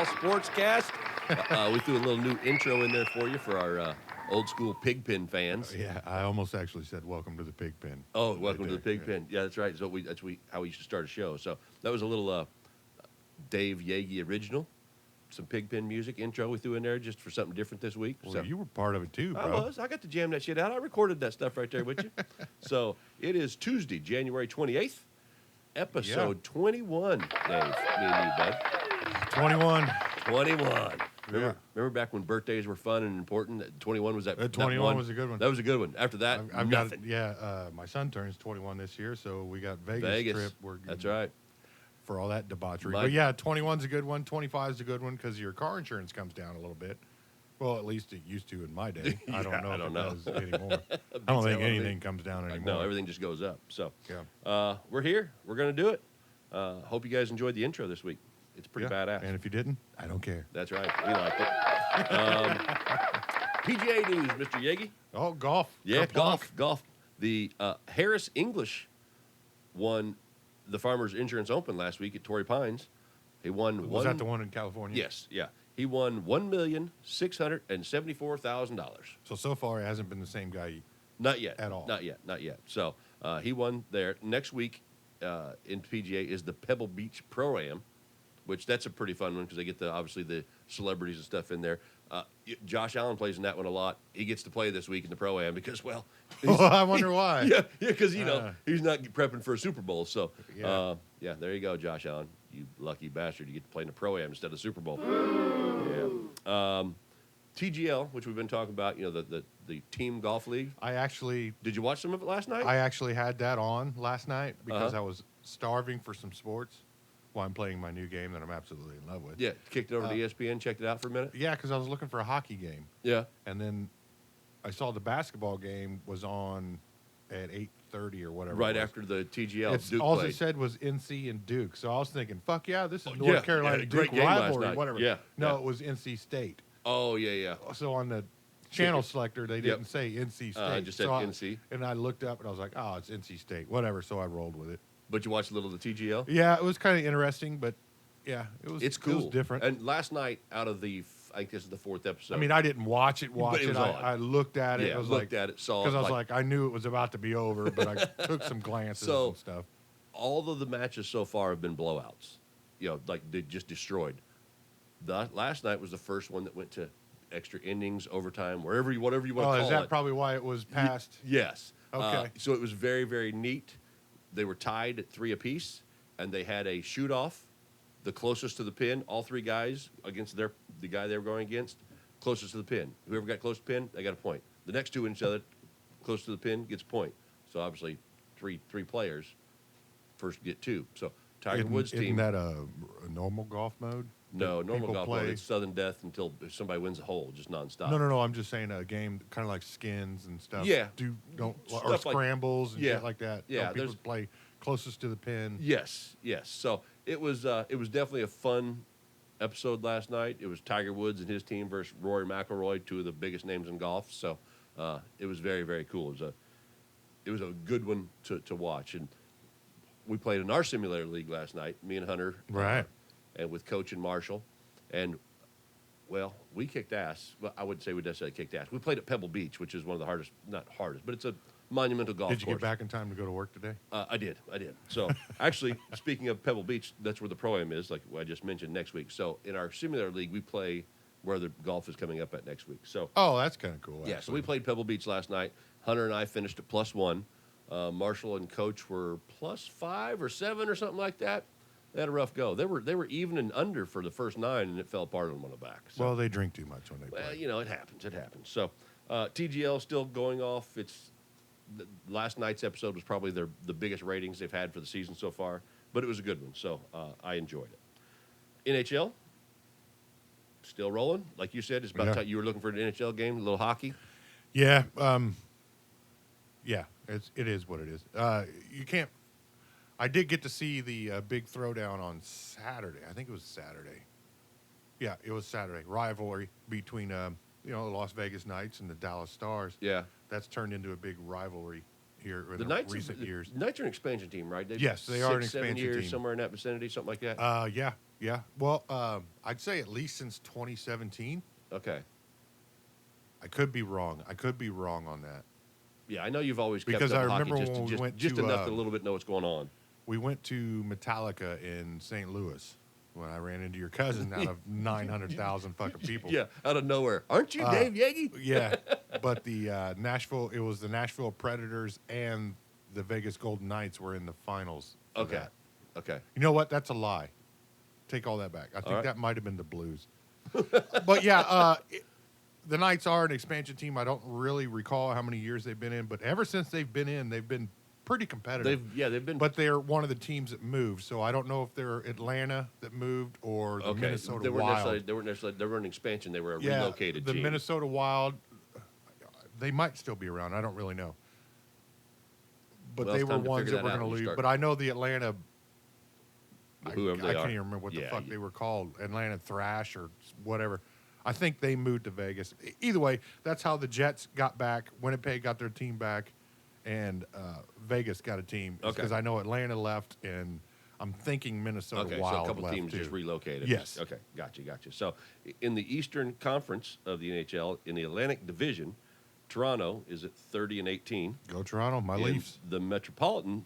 Football Sportscast. We threw a little new intro in there for you for our old school Pigpen fans. Yeah, I almost actually said welcome to the pig pen. Oh, welcome to the Pigpen. Yeah, that's right. How we used to start a show. So that was a little Dave Yagi original. Some Pigpen music intro we threw in there just for something different this week. Well, so you were part of it too, bro. I was. I got to jam that shit out. I recorded that stuff right there with you. So it is Tuesday, January 28th, episode 21, Dave. Me and you, bud. 21. 21. Remember back when birthdays were fun and important? 21 was that 21 that one? was a good one. That was a good one. After that, I've nothing. my son turns 21 this year, so we got Vegas trip. That's right. For all that debauchery. But yeah, 21's a good one. 25's a good one because your car insurance comes down a little bit. Well, at least it used to in my day. I don't know if it does anymore. I don't think anything comes down anymore. No, everything just goes up. So yeah. We're here. We're going to do it. Hope you guys enjoyed the intro this week. It's pretty badass. And if you didn't, I don't care. That's right. We like it. PGA news, Mr. Yagi. Oh, golf. Yeah, golf. The Harris English won the Farmers Insurance Open last week at Torrey Pines. He won Was that the one in California? Yes, yeah. He won $1,674,000. So far, it hasn't been the same guy. Not yet. At all. Not yet. So he won there. Next week in PGA is the Pebble Beach Pro-Am, which that's a pretty fun one because they get obviously the celebrities and stuff in there. Josh Allen plays in that one a lot. He gets to play this week in the Pro-Am because, well, I wonder why. Yeah, because, he's not prepping for a Super Bowl. So, yeah, there you go, Josh Allen. You lucky bastard. You get to play in the Pro-Am instead of Super Bowl. Yeah. TGL, which we've been talking about, the team golf league. Did you watch some of it last night? I actually had that on last night because I was starving for some sports while I'm playing my new game that I'm absolutely in love with. Yeah, kicked it over to ESPN, checked it out for a minute. Yeah, because I was looking for a hockey game. Yeah. And then I saw the basketball game was on at 8:30 or whatever. Right after the TGL. Duke all played. it said was NC and Duke. So I was thinking, fuck yeah, this is North Carolina Duke great game last rivalry, night. whatever. Yeah. No, it was NC State. Oh, yeah. So on the channel selector, they didn't say NC State. I just said NC. And I looked up and I was like, oh, it's NC State. Whatever. So I rolled with it. But you watched a little of the TGL? Yeah, it was kind of interesting, but yeah, it's cool. It was different. And last night, out of I think this is the fourth episode. I mean, I didn't watch it. But it was on. I looked at it. Yeah, I was looked at it, saw it. Because I was like, I knew it was about to be over, but I took some glances and stuff. All of the matches so far have been blowouts. They just destroyed. Last night was the first one that went to extra innings, overtime, whatever you want to call it. Oh, is that probably why it was passed? Yes. Okay. So it was very, very neat. They were tied at 3 apiece, and they had a shoot-off. The closest to the pin, all three guys against the guy they were going against, closest to the pin. Whoever got close to the pin, they got a point. The next two each other, close to the pin, gets a point. So obviously, three players, first get 2. So Tiger Woods' team. Isn't that a normal golf mode? No, normal golf play? mode. It's sudden death until somebody wins a hole, just nonstop. No. I'm just saying a game kind of like skins and stuff. Yeah. Or Stuff scrambles and yeah. shit like that. Yeah, people play closest to the pin. Yes. So it was definitely a fun episode last night. It was Tiger Woods and his team versus Rory McIlroy, 2 of the biggest names in golf. So it was very, very cool. It was a good one to watch. And we played in our simulator league last night, me and Hunter. Right. And with Coach and Marshall. And, well, we kicked ass. Well, I wouldn't say we necessarily kicked ass. We played at Pebble Beach, which is one of the hardest, not hardest, but it's a monumental golf course. Did you get back in time to go to work today? I did. So, actually, speaking of Pebble Beach, that's where the Pro-Am is, like I just mentioned, next week. So, in our simulator league, we play where the golf is coming up at next week. So, oh, that's kind of cool. Yeah, so we played Pebble Beach last night. Hunter and I finished at +1. Marshall and Coach were +5 or 7 or something like that. They had a rough go. They were even and under for the first 9, and it fell apart on them on the back. So, well, they drink too much when they play. Well, it happens. So, TGL still going off. Last night's episode was probably the biggest ratings they've had for the season so far, but it was a good one, so I enjoyed it. NHL, still rolling. Like you said, it's about time you were looking for an NHL game, a little hockey. Yeah. It is what it is. You can't. I did get to see the big throwdown on Saturday. I think it was Saturday. Yeah, it was Saturday. Rivalry between the Las Vegas Knights and the Dallas Stars. Yeah, that's turned into a big rivalry here in the recent years. The Knights are an expansion team, right? Yes, they are an 6, 7 expansion years, team. somewhere in that vicinity, something like that. Yeah, Yeah. Well, I'd say at least since 2017. Okay. I could be wrong. I could be wrong on that. Yeah, I know you've always kept Because up I with hockey remember when we went just to enough to a little bit know what's going on. we went to Metallica in St. Louis when I ran into your cousin out of 900,000 fucking people. Yeah, out of nowhere. Aren't you Dave Yagi? Yeah, but the it was the Nashville Predators and the Vegas Golden Knights were in the finals. For Okay. that. Okay. You know what? That's a lie. Take all that back. I think right. that might have been the Blues. But yeah, the Knights are an expansion team. I don't really recall how many years they've been in, but ever since they've been in, they've been pretty competitive. They've been. But they're one of the teams that moved, so I don't know if they're Atlanta that moved or the okay. Minnesota They weren't Wild. they were an expansion. They were a relocated the team. Minnesota Wild, they might still be around. I don't really know. But Well, they it's were time to ones figure that were that out going to when you leave. start- But I know the Atlanta. Whoever I they can't are. even remember what the Yeah, fuck they were called. Atlanta Thrash or whatever. I think they moved to Vegas. Either way, that's how the Jets got back. Winnipeg got their team back, and Vegas got a team. Okay. Because I know Atlanta left, and I'm thinking Minnesota Okay, Wild so a couple left teams too. just relocated. Yes. Okay, gotcha. So, in the Eastern Conference of the NHL, in the Atlantic Division, Toronto is at 30-18. Go Toronto, my In Leafs. the Metropolitan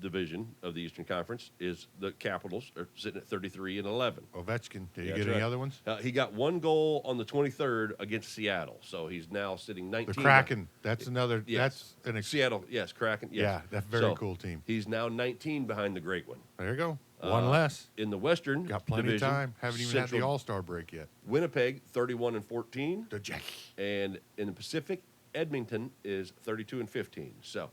Division of the Eastern Conference is the Capitals are sitting at 33-11. Ovechkin. Did you That's get any right. other ones? He got one goal on the 23rd against Seattle, so he's now sitting 19. The Kraken. That's another. Yes. That's Seattle, yes, Kraken. Yes. Yeah, that's very So, cool team. He's now 19 behind the Great One. There you go. One Uh, less. In the Western Got plenty Division, of time. Haven't even had the All-Star break yet. Winnipeg 31-14, The Jackie. and in the Pacific, Edmonton is 32-15. So,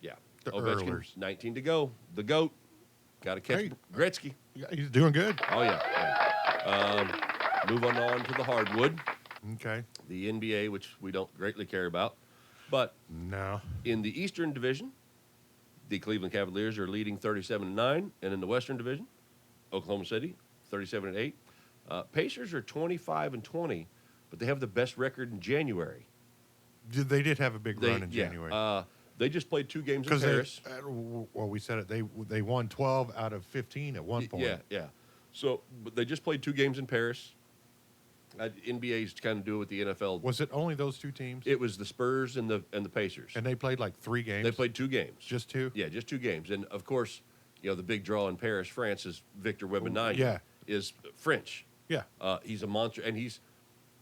yeah, The Ovechkin, Oilers. 19 to go. The goat, got to catch Hey. Gretzky. Yeah, he's doing good. Oh yeah. Moving on to the hardwood, Okay. the NBA, which we don't greatly care about, but No. in the Eastern Division, the Cleveland Cavaliers are leading 37-9, and in the Western Division, Oklahoma City 37-8. Pacers are 25-20, but they have the best record in January. They did have a big run in January. They just played 2 games in Because Paris. we said it. They won 12 out of 15 at one point. Yeah. So, but they just played 2 games in Paris. NBA's kind of do it with the NFL. Was it only those two teams? It was the Spurs and the Pacers. And they played like 3 games. They played 2 games. Just 2. Yeah, just 2 games. And of course, the big draw in Paris, France, is Victor Wembanyama. Yeah. Is French. Yeah. He's a monster, and he's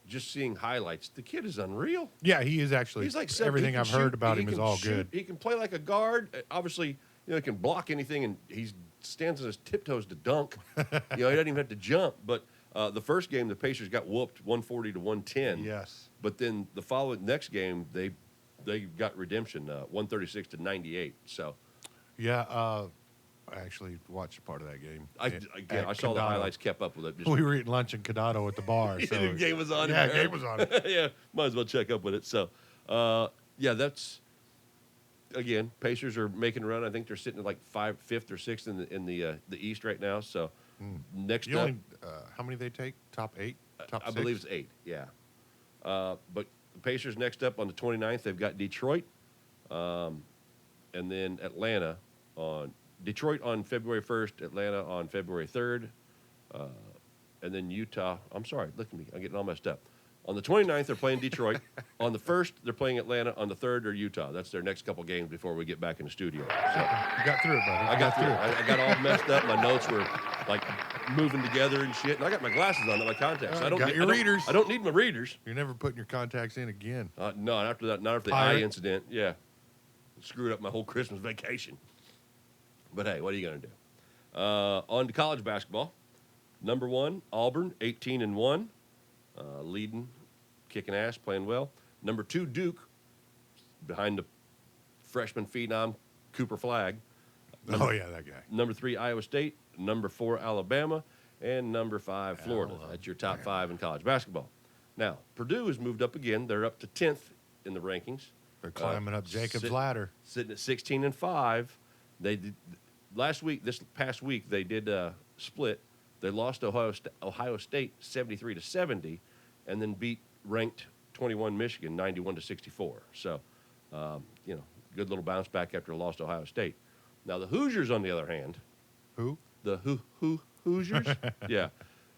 just seeing highlights. The kid is unreal. Yeah, he is actually. He's like everything I've heard about him is all good. He can play like a guard. Obviously, he can block anything, and he stands on his tiptoes to dunk. He doesn't even have to jump. But the first game, the Pacers got whooped 140-110. Yes. But then the next game, they got redemption, 136-98. So Yeah. I actually watched part of that game. I saw the Cadado. highlights, kept up with it. Just, We were eating lunch in Cadado at the bar. So the game was on. Yeah, in game was on. Yeah, might as well check up with it. So, that's again. Pacers are making a run. I think they're sitting at like 5th or 6th in the East right now. So next You up, only, how many they take? Top 8? Top I 6? believe it's 8. Yeah, but the Pacers next up on the 29th. They've got Detroit, and then Atlanta on. Detroit on February 1st, Atlanta on February 3rd, and then Utah. I'm sorry, look at me. I'm getting all messed up. On the 29th, they're playing Detroit. On the 1st, they're playing Atlanta. On the 3rd, they're Utah. That's their next couple games before we get back in the studio. So You got through it, buddy. I got through it. I got all messed up. My notes were like moving together and shit. And I got my glasses on, not my contacts. So I don't got need, your I don't- readers. I don't need my readers. You're never putting your contacts in again. No, after that, not after the Pirate. eye incident. Yeah, screwed up my whole Christmas vacation. But hey, what are you going to do? On to college basketball. Number 1, Auburn, 18-1, leading, kicking ass, playing well. Number 2, Duke, behind the freshman phenom Cooper Flagg. Oh, yeah, that guy. Number 3, Iowa State. Number 4, Alabama. And number 5, Florida. That's your top 5 in college basketball. Now, Purdue has moved up again. They're up to 10th in the rankings. They're climbing up Jacob's ladder. Sitting at 16-5. They did this past week. They did split. They lost Ohio State 73-70, and then beat ranked 21 Michigan 91-64. So, good little bounce back after a loss to Ohio State. Now the Hoosiers, on the other hand, Who? the Hoosiers. Yeah,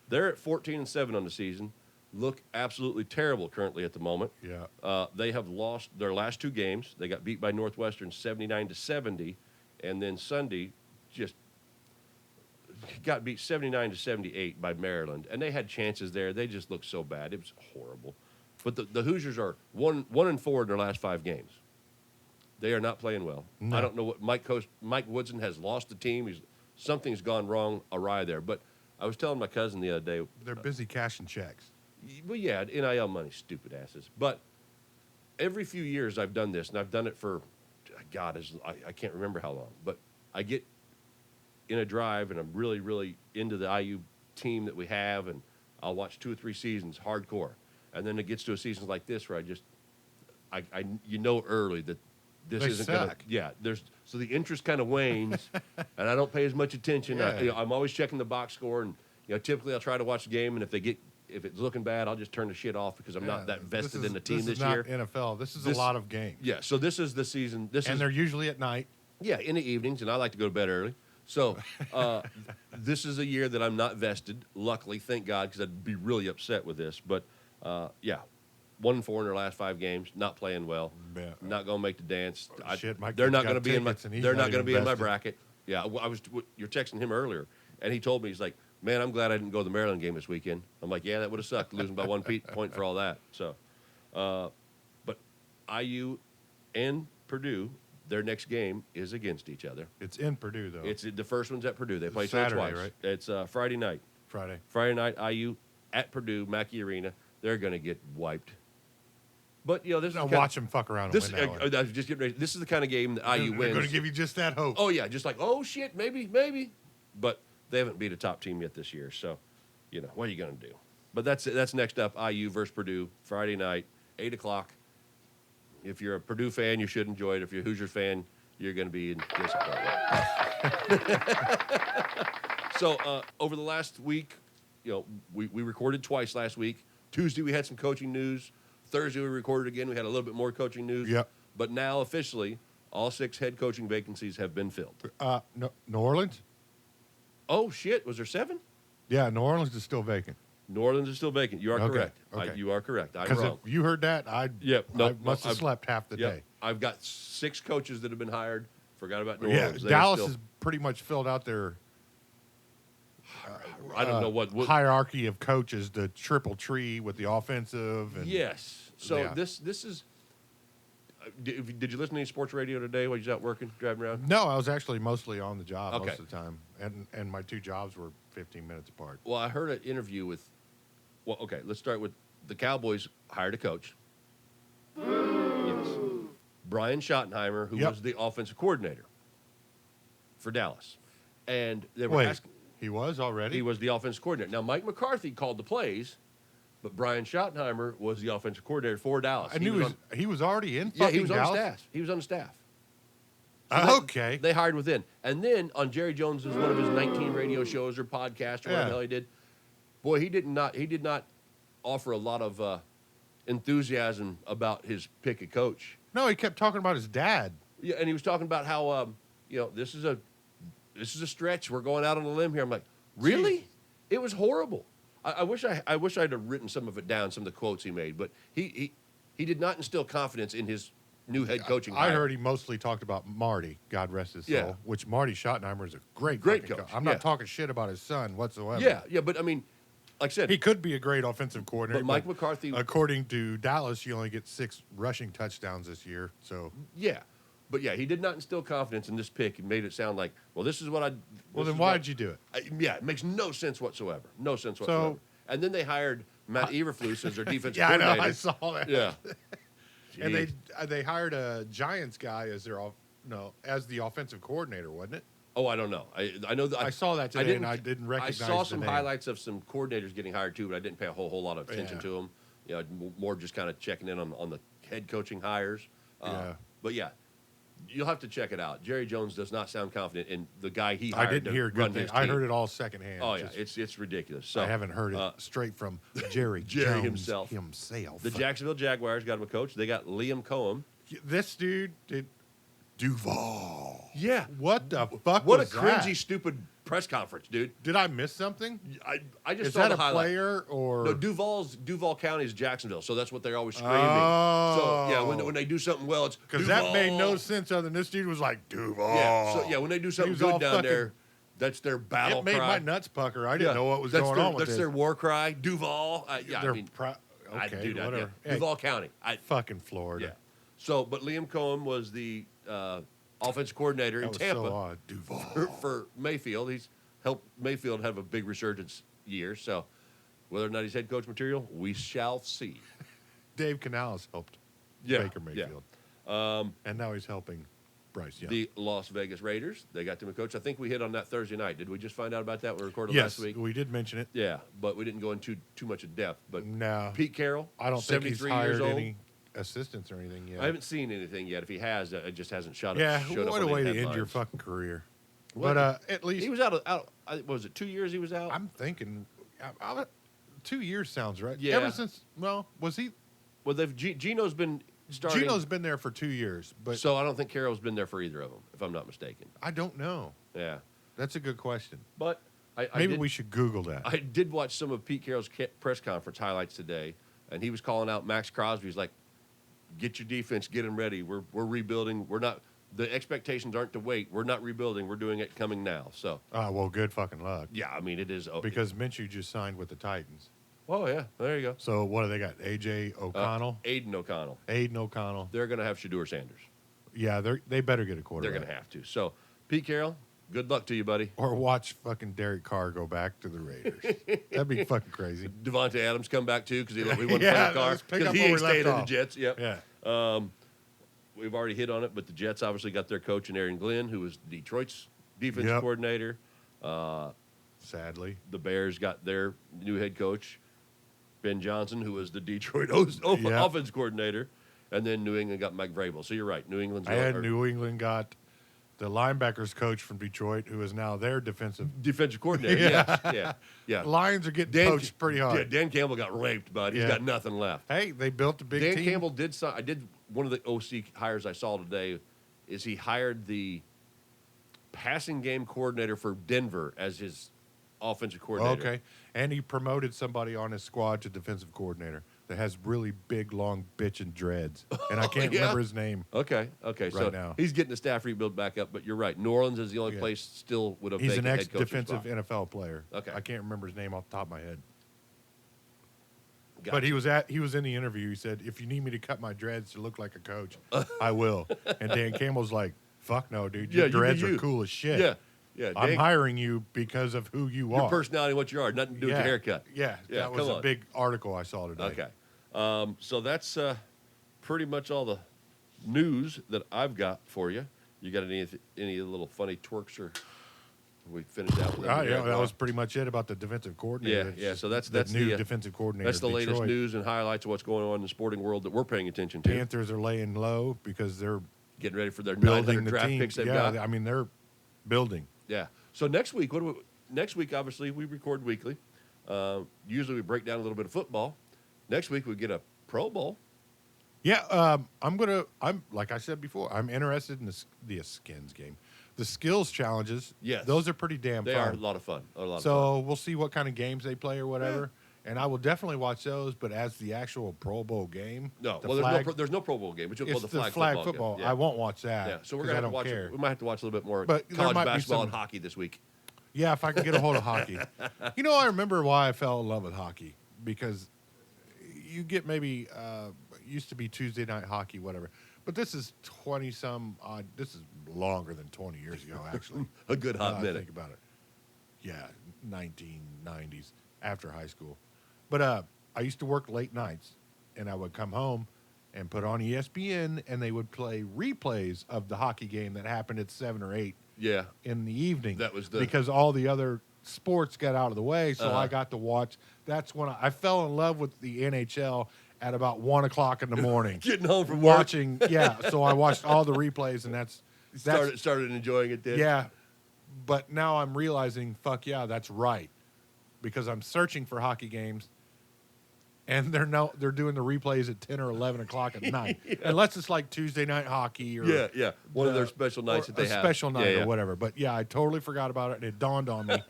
they're at 14-7 on the season. Look absolutely terrible currently at the moment. Yeah. They have lost their last 2 games. They got beat by Northwestern 79-70, and then Sunday just got beat 79-78 by Maryland. And they had chances there. They just looked so bad. It was horrible. But the Hoosiers are 1-4 in their last 5 games. They are not playing well. No. I don't know what Mike Woodson has lost the team. Something's gone wrong awry there. But I was telling my cousin the other day. They're busy cashing checks. Well, yeah, NIL money, stupid asses. But every few years I've done this, and I've done it for, God, I can't remember how long. But I get in a drive, and I'm really, really into the IU team that we have, and I'll watch 2 or 3 seasons hardcore. And then it gets to a season like this where I early that this They isn't going to. suck. Yeah, so the interest kind of wanes, and I don't pay as much attention. Yeah. I'm always checking the box score, and typically I'll try to watch the game, and if it's looking bad, I'll just turn the shit off because I'm not that vested in the team this year. This is not NFL. This is a lot of games. Yeah, so this is the season. They're usually at night. Yeah, in the evenings, and I like to go to bed early. So this is a year that I'm not vested. Luckily, thank God, because I'd be really upset with this. But 1-4 in their last 5 games, not playing well, Yeah. not going to make the dance. They're not going to be in my. They're not going to be in my invested. bracket. Yeah, you're texting him earlier, and he told me, he's like, man, I'm glad I didn't go to the Maryland game this weekend. I'm like, yeah, that would have sucked, losing by 1 point for all that. So, but IU and Purdue, their next game is against each other. It's in Purdue, though. It's the first one's at Purdue. They play Saturday, twice. right? It's Friday night. Friday night, IU at Purdue, Mackey Arena. They're going to get wiped. But this is watch them fuck around and win that one. I was just getting ready. This is the kind of game that IU They're wins. going to give you just that hope. Oh yeah, just like shit, maybe. But they haven't beat a top team yet this year, so what are you going to do? But that's next up. IU versus Purdue, Friday night, 8:00. If you're a Purdue fan, you should enjoy it. If you're a Hoosiers fan, you're going to be in disappointment. So over the last week, we recorded twice last week. Tuesday we had some coaching news. Thursday we recorded again. We had a little bit more coaching news. Yep. But now officially, all 6 head coaching vacancies have been filled. No, New Orleans? Oh shit! Was there 7? Yeah, New Orleans is still vacant. New Orleans is still vacant. You are Okay, correct. okay. You are correct. I'm Because wrong. if you heard that, I must have I've- slept half the Yep. day. I've got 6 coaches that have been hired. Forgot about New Yeah, Orleans. They are Dallas still- has pretty much filled out their I don't know what hierarchy of coaches, the triple tree with the offensive. And Yes. So Yeah. this is. Did you listen to any sports radio today while you was out working, driving around? No, I was actually mostly on the job Okay. most of the time, and my 2 jobs were 15 minutes apart. Well, I heard an interview with. Well, okay, let's start with the Cowboys hired a coach. Yes. Brian Schottenheimer, who Yep. was the offensive coordinator for Dallas, and they were Wait, asking. he was already? He was the offensive coordinator. Now, Mike McCarthy called the plays, but Brian Schottenheimer was the offensive coordinator for Dallas. I knew he was already in Yeah, fucking he was on the Dallas? staff. He was on the staff. Okay. They hired within. And then on Jerry Jones's one of his 19 radio shows or podcasts or whatever the hell he did, boy, he did not offer a lot of enthusiasm about his pick of coach. No, he kept talking about his dad. Yeah, and he was talking about how this is a stretch. We're going out on a limb here. I'm like, really? Jeez. It was horrible. I wish I'd have written some of it down, some of the quotes he made, but he did not instill confidence in his new head coaching. I hire. heard he mostly talked about Marty, God rest his soul, Yeah. which Marty Schottenheimer is a great Great fucking coach, I'm yeah. not talking shit about his son whatsoever. Yeah, but I mean, like I said, He could be a great offensive coordinator. But Mike McCarthy- according to Dallas, you only get 6 rushing touchdowns this year. So, yeah. But yeah, he did not instill confidence in this pick and made it sound like, well, this is what I. well, then why did you do it? Yeah, it makes no sense whatsoever. No sense whatsoever. And then they hired Matt Eberflus as their defensive Yeah, I know. coordinator. I saw that. Yeah. And Jeez. they hired a Giants guy as as the offensive coordinator, wasn't it? Oh, I don't know. I know that I saw that today, and I didn't recognize I saw the some name. highlights of some coordinators getting hired too, but I didn't pay a whole lot of attention Yeah. to them. More just kind of checking in on the head coaching hires. Yeah. But yeah, you'll have to check it out. Jerry Jones does not sound confident in the guy he I hired didn't to hear run good his things. I team. heard it all secondhand. Oh yeah, Just- it's ridiculous. So I haven't heard it straight from Jerry Jerry Jones himself. The Jacksonville Jaguars got him a coach. They got Liam Cohen. This dude did Duval. Yeah. What the fuck What a was cringy, that? stupid press conference, dude. Did I miss something? I just Is saw that the a highlight. player or No, Duval County is Jacksonville, so that's what they're always screaming. Oh. So yeah, when they do something well, it's Because Duval. that made no sense other than this dude was like Duval. Yeah, so yeah, when they do something was all good down fucking- there, that's their battle It made cry. my nuts pucker. I didn't know what was that's going their, on with That's this. their war cry, Duval. Yeah, They're I mean, okay, do that. whatever. Yeah. Hey, Duval County. fucking Florida. Yeah. So, but Liam Cohen was the offensive coordinator That in was Tampa so odd. Duval. for Mayfield. He's helped Mayfield have a big resurgence year. So, whether or not he's head coach material, we shall see. Dave Canales helped Baker Mayfield. And now he's helping Bryce Young. The Las Vegas Raiders, they got them a coach. I think we hit on that Thursday night. Did we just find out about that? We recorded Yes, last week. we did mention it. Yeah, but we didn't go into too much of depth. But No. Pete Carroll, I don't think he's 73 hired years old. any assistants or anything yet. I haven't seen anything yet. If he has, it just hasn't shot yeah, up. showed up what a on way any to end your headlines. fucking career. Well, But at least He was out. Was it 2 years? He was out. I'm thinking 2 years sounds right. Yeah. Ever since, well, was he? Well, Gino's been starting. Gino's been there for 2 years, but So I don't think Carroll's been there for either of them, if I'm not mistaken. I don't know. Yeah, That's a good question. but Maybe we should Google that. I did watch some of Pete Carroll's press conference highlights today, and he was calling out Max Crosby. He's like, "Get your defense, get them ready. We're rebuilding. We're not. The expectations aren't to wait. We're not rebuilding. We're doing it coming now." So Well, good fucking luck. yeah, I mean it is Because Minshew just signed with the Titans. Oh yeah, there you go. So what do they got? AJ O'Connell, Aiden O'Connell. Aiden O'Connell. They're going to have Shador Sanders. Yeah, they better get a They're quarterback. going to have to. So Pete Carroll, good luck to you, buddy. Or watch fucking Derek Carr go back to the Raiders. That'd be fucking crazy. Devontae Adams come back too because he won Yeah, the car let's pick because up he where ain't we left staying in the off. Jets. Yep. Yeah. We've already hit on it, but the Jets obviously got their coach in Aaron Glenn, who was Detroit's defensive Yep. coordinator. Sadly. The Bears got their new head coach, Ben Johnson, who was the Detroit Yep. offense coordinator, and then New England got Mike Vrabel. So you're right, New England's And New England got the linebackers coach from Detroit, who is now their defensive. defensive coordinator. Yeah. Yeah. Lions are getting poached pretty hard. Yeah, Dan Campbell got raped, bud. He's Yeah. got nothing left. Hey, they built a big Dan team. Campbell did. I did one of the OC hires I saw today. Is he hired the passing game coordinator for Denver as his offensive coordinator? Okay. And he promoted somebody on his squad to defensive coordinator that has really big, long bitchin' dreads. And I can't Yeah? remember his name. Okay. So now. he's getting the staff rebuilt back up. But you're right. New Orleans is the only Yeah. place still with a He's vacant an head coaching ex-defensive spot. NFL player. Okay. I can't remember his name off the top of my head. Gotcha. But he was in the interview. He said, "If you need me to cut my dreads to look like a coach, I will." And Dan Campbell's like, "Fuck no, dude. Your Yeah, you do dreads are you. cool as shit. Yeah. I'm Dan, hiring you because of who you your are. personality, what you are, nothing to do with your haircut. Yeah, Yeah, that was come a on. big article I saw today. Okay. So that's pretty much all the news that I've got for you. You got any little funny twerks or we finished out with that? Yeah, that was pretty much it about the defensive coordinator. Yeah. So that's the new the defensive coordinator. That's the of latest Detroit. news and highlights of what's going on in the sporting world that we're paying attention to. Panthers are laying low because they're Getting ready for their building 900 the draft team. picks they've Yeah, got. I mean they're building. Yeah. So next week, next week obviously we record weekly. Usually we break down a little bit of football. Next week we get a Pro Bowl. Yeah, I'm like I said before, I'm interested in the skins game. The skills challenges, Yes. those are pretty damn They fun. are a lot of fun. So we'll see what kind of games they play or whatever. And I will definitely watch those, but as the actual Pro Bowl game, No, the well, flag, there's no Pro Bowl game. It's it's called the flag football. game. Yeah. I won't watch that. Yeah, so we're 'cause gonna I have to don't watch. care. We might have to watch a little bit more But there college might be basketball some- and hockey this week. Yeah, if I can get a hold of hockey. You know, I remember why I fell in love with hockey because you get maybe used to be Tuesday night hockey, whatever. But this is 20-some odd. This is longer than 20 years ago, actually. A good hot Now I minute. think about it. Yeah, 1990s after high school. But I used to work late nights, and I would come home and put on ESPN, and they would play replays of the hockey game that happened at 7 or 8 Yeah. in the evening. That was the- because all the other sports got out of the way, so Uh-huh. I got to watch. That's when I fell in love with the NHL at about 1 o'clock in the morning. Getting home from work. Watching, yeah. So I watched all the replays, and that's Started enjoying it then. yeah. But now I'm realizing, fuck yeah, that's right, because I'm searching for hockey games, and they're doing the replays at 10 or 11 o'clock at night, unless it's like Tuesday night hockey or one of their special nights that they have, special night or whatever. But yeah, I totally forgot about it, and it dawned on me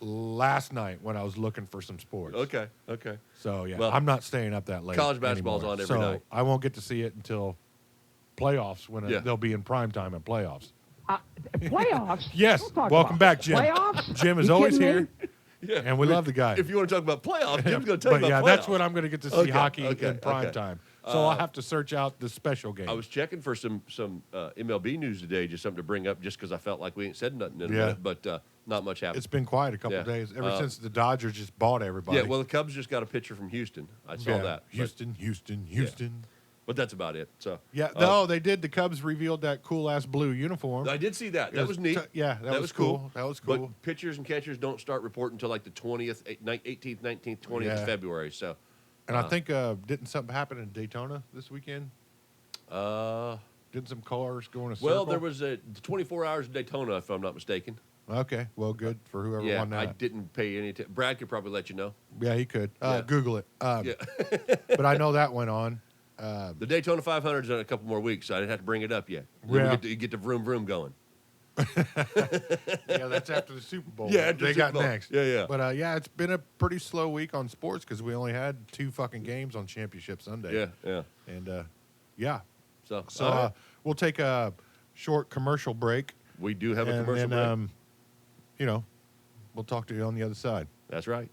last night when I was looking for some sports. Okay. So yeah, Well, I'm not staying up that late. college basketball's anymore. on every night. I won't get to see it until playoffs when they'll be in prime time at playoffs. Playoffs? Yes, Don't talk welcome about back, Jim. Playoffs? Jim is You always kidding here, me? Yeah, and we love the guy. If you want to talk about playoffs, Jim's going to tell you But about yeah, playoffs. that's when I'm going to get to see hockey in prime time. So I'll have to search out the special game. I was checking for some MLB news today, just something to bring up, just because I felt like we ain't said nothing in a minute, but not much happened. It's been quiet a couple of days ever since the Dodgers just bought everybody. Yeah, well, the Cubs just got a pitcher from Houston. I saw that. Houston. But that's about it. So Yeah, no, they did. The Cubs revealed that cool ass blue uniform. I did see that. That was neat. Yeah, that was cool. That was cool. But pitchers and catchers don't start reporting until like the 20th, 18th, 19th, 20th of February. So, And I think didn't something happen in Daytona this weekend? Didn't some cars go in a circle? well, there was 24 hours in Daytona, if I'm not mistaken. Okay, well, good for whoever won that. I didn't pay any attention. Brad could probably let you know. Yeah, he could. Yeah. Google it. Yeah. But I know that went on. The Daytona 500 is in a couple more weeks, so I didn't have to bring it up yet. Yeah. You get the vroom vroom going. Yeah, that's after the Super Bowl. Yeah, after they the got Super Bowl. next. Yeah. But yeah, it's been a pretty slow week on sports because we only had 2 fucking games on Championship Sunday. Yeah. And yeah, So so we'll take a short commercial break. we do have a and commercial then, break. We'll talk to you on the other side. That's right.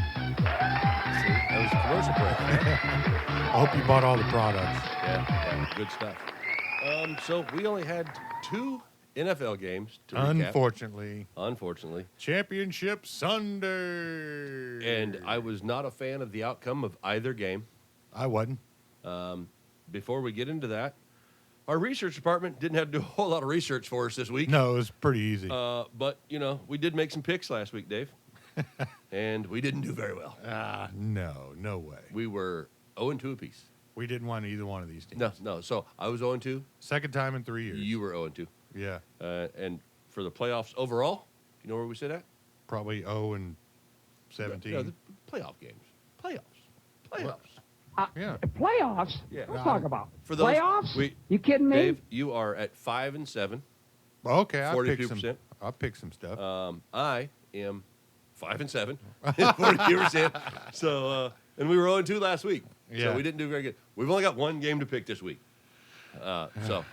See, that was a commercial break. I hope you bought all the products. Yeah, good stuff. So we only had 2 NFL games to recap. Unfortunately. Championship Sunday. And I was not a fan of the outcome of either game. I wasn't. Before we get into that, our research department didn't have to do a whole lot of research for us this week. No, it was pretty easy. But, we did make some picks last week, Dave. And we didn't do very well. No way. We were 0-2 apiece. We didn't want either one of these teams. No. So I was 0-2. Second time in 3 years. You were 0-2. Yeah. And for the playoffs overall, you know where we sit at? Probably 0 and 17. No, the playoff games. Playoffs. Yeah. Playoffs? Yeah. Don't talk about For those, playoffs. You kidding me? Dave, you are at 5-7. Okay, I'll pick 42%. some stuff. I am 5-7, 42%. So, and we were 0-2 last week. Yeah. So we didn't do very good. We've only got 1 game to pick this week. So,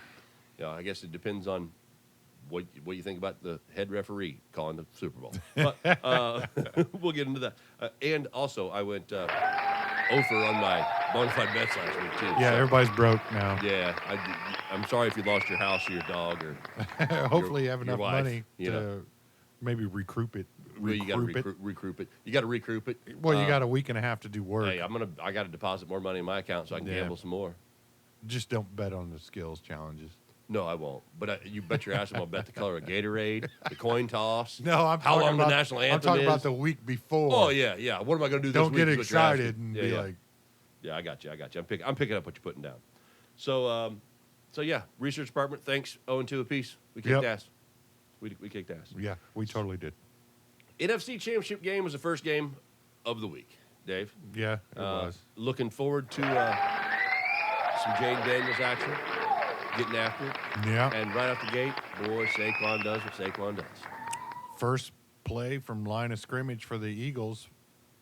I guess it depends on what you think about the head referee calling the Super Bowl. But we'll get into that. And also, I went over on my bona fide bets last week, too. Yeah, So, everybody's broke now. yeah, I'm sorry if you lost your house or your dog or Hopefully you have your enough wife, money to maybe recoup it. well, you got to recruit it. You got to recruit it. Well, you got a week and a half to do work. Hey, I got to deposit more money in my account so I can Yeah. gamble some more. Just don't bet on the skills challenges. No, I won't. But you bet your ass I'm gonna bet the color of Gatorade, the coin toss. No, I'm how talking long about the national anthem I'm talking is. about the week before. Oh yeah. What am I gonna do this Don't week? get is what you're asking. excited and Yeah, be yeah. like, Yeah, I got you. I'm picking up what you're putting down. So, yeah, research department. Thanks. 0-2 apiece. We kicked Yep. ass. We kicked ass. yeah, we totally did. NFC Championship game was the first game of the week. Dave. Yeah, it was. Looking forward to some Jane Daniels action, getting after it. Yeah. And right off the gate, boy, Saquon does what Saquon does. First play from line of scrimmage for the Eagles.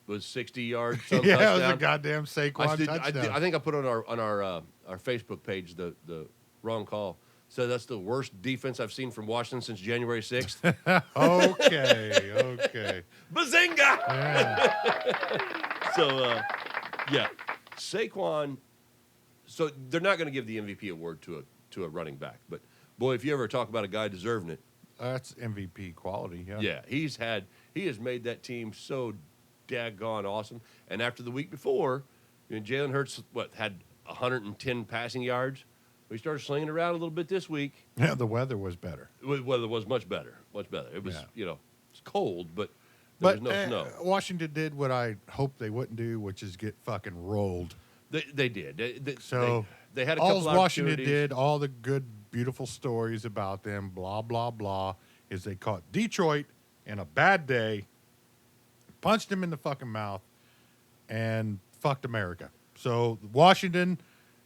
Was 60 yards. Yeah, touchdown. it was a goddamn Saquon touchdown. I think I put on our Facebook page the wrong call. So that's the worst defense I've seen from Washington since January 6th. Okay. Bazinga! Yeah. So, yeah, Saquon. So they're not going to give the MVP award to a running back, but boy, if you ever talk about a guy deserving it, That's MVP quality, yeah. yeah, he has made that team so daggone awesome. And after the week before, Jalen Hurts had 110 passing yards. We started slinging around a little bit this week. Yeah, the weather was better. Weather was much better. It was, Yeah. it's cold, but there was no snow. Washington did what I hoped they wouldn't do, which is get fucking rolled. They did. They had a all couple Washington opportunities. did, all the good, beautiful stories about them, blah, blah, blah. is they caught Detroit in a bad day, punched him in the fucking mouth, and fucked America. So Washington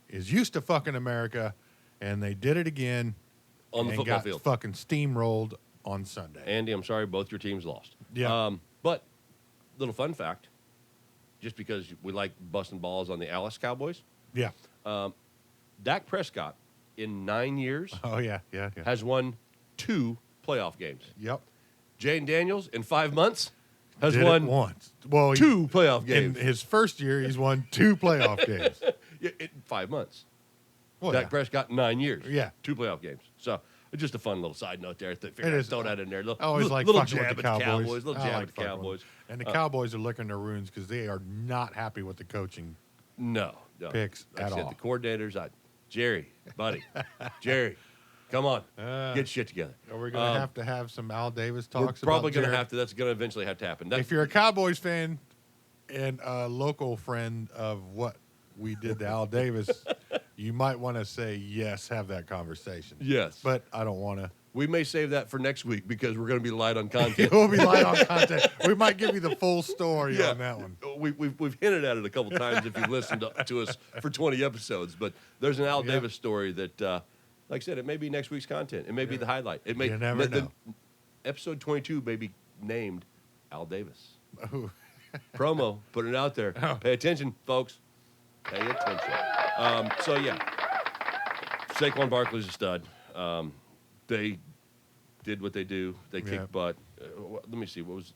is used to fucking America, and they did it again On the and football got field. fucking steamrolled on Sunday. Andy, I'm sorry, both your teams lost. Yeah. But little fun fact, just because we like busting balls on the Alice Cowboys, Yeah. Dak Prescott in 9 years Oh, yeah. has won 2 playoff games. Yep. Jane Daniels in 5 months has Did it won once. Well, 2 playoff in games. his first year, he's won 2 playoff games. Yeah, in 5 months. Well, Dak yeah. Prescott in 9 years. Yeah. 2 playoff games. So just a fun little side note there. It is. Throw that in there. I always like little fucking with jab the at the Cowboys. Cowboys. Little I jab like at the fucking with Cowboys. them. And the Cowboys are licking their wounds because they are not happy with the coaching. No. Picks Like I at said, all. the coordinators, Jerry, buddy, Jerry, come on, get shit together. Are we going to have some Al Davis talks? We're probably going to have to. That's going to eventually have to happen. If you're a Cowboys fan and a local friend of what we did to Al Davis, you might want to say yes, have that conversation. Yes. But I don't want to. we may save that for next week because we're going to be light on content. We'll be light on content. We might give you the full story on that one. We've hinted at it a couple times if you've listened to us for 20 episodes. But there's an Al Yeah. Davis story that, like I said, it may be next week's content. It may be the highlight. It may. You never know. Episode 22 may be named Al Davis. Ooh. Promo, put it out there. Oh. Pay attention, folks. Pay attention. So yeah, Saquon Barkley's a stud. They did what they do. They kicked Yeah. butt. Let me see. What was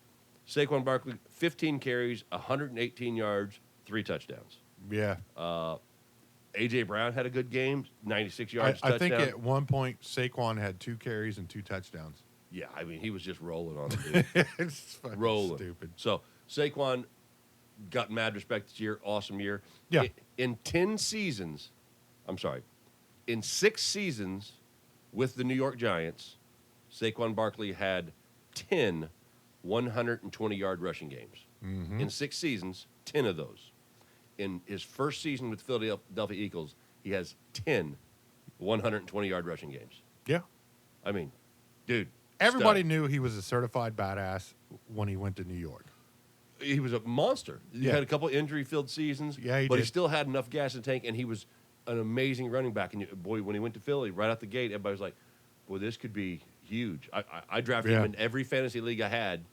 Saquon Barkley? 15 carries, 118 yards, 3 touchdowns. Yeah. A.J. Brown had a good game, 96 yards, I think touchdown. at one point Saquon had 2 carries and 2 touchdowns. Yeah, I mean, he was just rolling on it, dude. It's fucking Rolling. stupid. So Saquon got mad respect this year. Awesome year. Yeah. In 10 seasons, in 6 seasons with the New York Giants, Saquon Barkley had 10 120-yard rushing games. Mm-hmm. In 6 seasons, 10 of those. In his first season with Philadelphia Eagles, he has 10 120-yard rushing games. Yeah. I mean, dude. Everybody stud. knew he was a certified badass when he went to New York. He was a monster. He Yeah. had a couple injury-filled seasons, Yeah, he but he did. still had enough gas in the tank, and he was an amazing running back. And boy, when he went to Philly, right out the gate, everybody was like, "Boy, this could be huge." I drafted Yeah. him in every fantasy league I had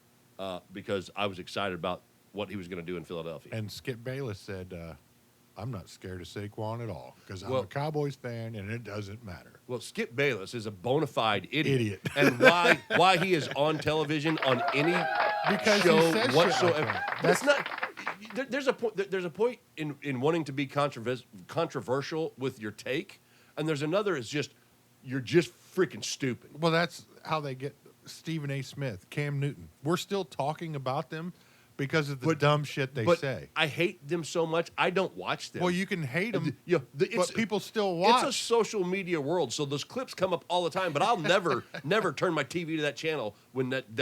because I was excited about what he was going to do in Philadelphia. And Skip Bayless said, I'm not scared of Saquon at all because I'm Well- a Cowboys fan and it doesn't matter. Well, Skip Bayless is a bona fide idiot. Idiot. And why he is on television on any Because he show says shit like whatsoever. that. That's not. There's a point. There's a point in wanting to be controversial with your take, and there's another is just you're just freaking stupid. Well, that's how they get Stephen A. Smith, Cam Newton. We're still talking about them because of the dumb shit they But say. I hate them so much. I don't watch them. Well, you can hate them, Yeah, it's- but people still watch. It's a social media world, so those clips come up all the time. But I'll never turn my TV to that channel when that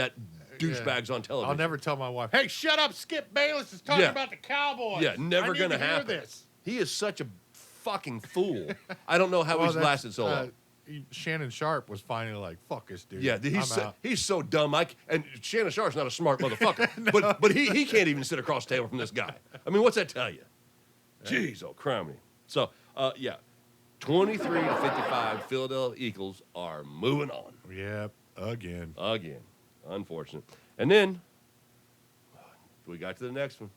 douchebag's on television. I'll never tell my wife, hey, shut up, Skip Bayless is talking Yeah. about the Cowboys. Yeah, never I need gonna to hear happen. this. He is such a fucking fool. I don't know how Well, he's that's, lasted so long. Shannon Sharp was finally like, fuck this dude. Yeah, I'm he's out. so dumb. And Shannon Sharp's not a smart motherfucker, but he can't even sit across the table from this guy. I mean, what's that tell you? Jeez, oh criminy. So yeah, 23 to 55, Philadelphia Eagles are moving on Yep, again. again. Unfortunate. And then we got to the next one,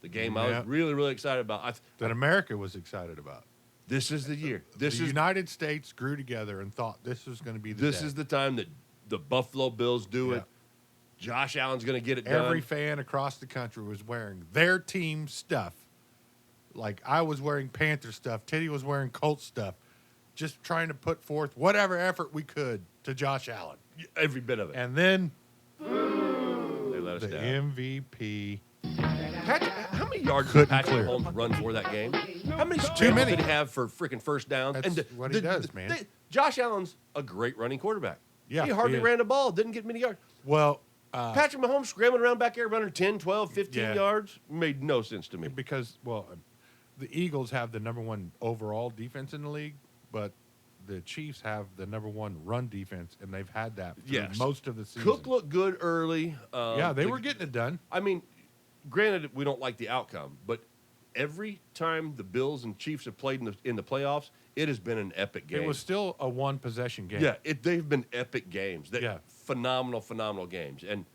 the game I Yep. was really really excited about. That America was excited about. This is the year. The United States grew together and thought this was going to be the This day. is the time that the Buffalo Bills do Yeah. it. Josh Allen's going to get it done. Every fan across the country was wearing their team stuff. Like I was wearing Panther stuff. Teddy was wearing Colts stuff. Just trying to put forth whatever effort we could to Josh Allen. Every bit of it. And then They let us the down. MVP. How many yards did Couldn't Patrick clear. Mahomes run for that game? How many Too scrambles many. did he have for freaking first downs? That's what he does, man. Josh Allen's a great running quarterback. Yeah, He hardly he is. ran the ball, didn't get many yards. Well, Patrick Mahomes scrambling around back there running 10, 12, 15 Yeah. yards made no sense to me. because, the Eagles have the #1 overall defense in the league, but the Chiefs have the #1 run defense, and they've had that through Yes. most of the season. Cook looked good early. Yeah, they were getting it done. I mean, granted, we don't like the outcome, but every time the Bills and Chiefs have played in the playoffs, it has been an epic game. It was still a one-possession game. Yeah, they've been epic games. Yeah. Phenomenal games. And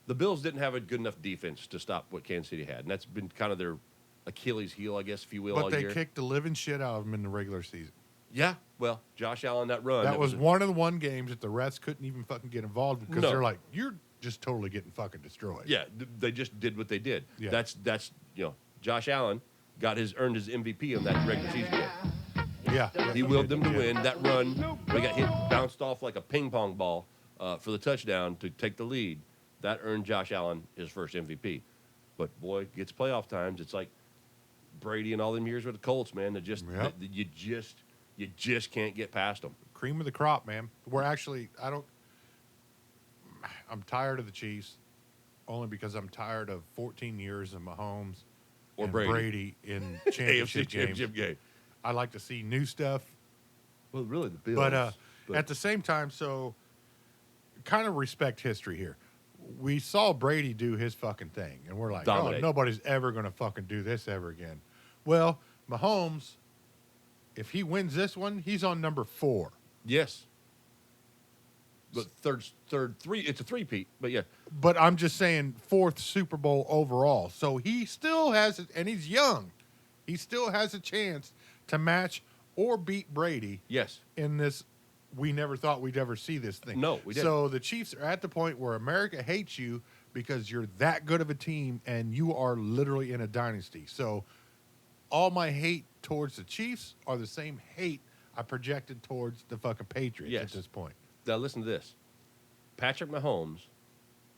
the Bills didn't have a good enough defense to stop what Kansas City had, and that's been kind of their Achilles heel, I guess, if you will, But all they year. kicked the living shit out of them in the regular season. Yeah, well, Josh Allen, that run. That was one of the games that the refs couldn't even fucking get involved because No. they're like, you're just totally getting fucking destroyed. Yeah, they just did what they did. Yeah. That's Josh Allen earned his MVP on that regular season game. Yeah. He willed them to win. That run, they got hit, bounced off like a ping pong ball for the touchdown to take the lead. That earned Josh Allen his first MVP. But boy, gets playoff times. It's like Brady and all them years with the Colts, man. That just Yep. you just can't get past them. Cream of the crop, man. We're actually, I'm tired of the Chiefs only because I'm tired of 14 years of Mahomes Or and Brady. in AFC championship games. championship game. I like to see new stuff. Well, really, the Bills. But at the same time, so kind of respect history here. We saw Brady do his fucking thing, and we're like, Dominate. oh, nobody's ever going to fucking do this ever again. Well, Mahomes, if he wins this one, he's on number 4. yes. But third three. It's a three-peat. But yeah, But I'm just saying 4th Super Bowl overall. So he still has it, and he's young. He still has a chance to match or beat Brady yes. in this. We never thought we'd ever see this thing. No, we didn't. So the Chiefs are at the point where America hates you because you're that good of a team and you are literally in a dynasty. So all my hate towards the Chiefs are the same hate I projected towards the fucking Patriots Yes. at this point. Now listen to this. Patrick Mahomes,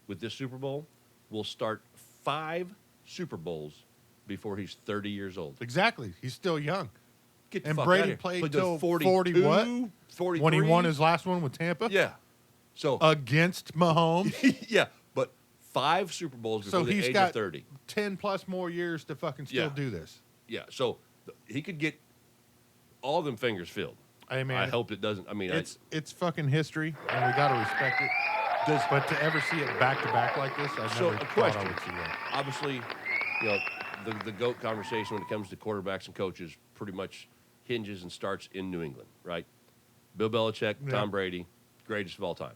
with this Super Bowl, will start 5 Super Bowls before he's 30 years old. Exactly. He's still young. Get the And fuck Brady outta here. played those till 42, 40 what? 43. When he won his last one with Tampa Yeah. So, against Mahomes. yeah, but 5 Super Bowls before So the he's age got of 30. 10 plus more years to fucking still Yeah. do this. Yeah, so he could get all them fingers filled. Hey, man, I hope it doesn't. I mean, it's fucking history, and we got to respect it. But to ever see it back to back like this, I So, never a thought question. I would see that. Obviously, the GOAT conversation when it comes to quarterbacks and coaches pretty much hinges and starts in New England, right? Bill Belichick, Yeah. Tom Brady, greatest of all time.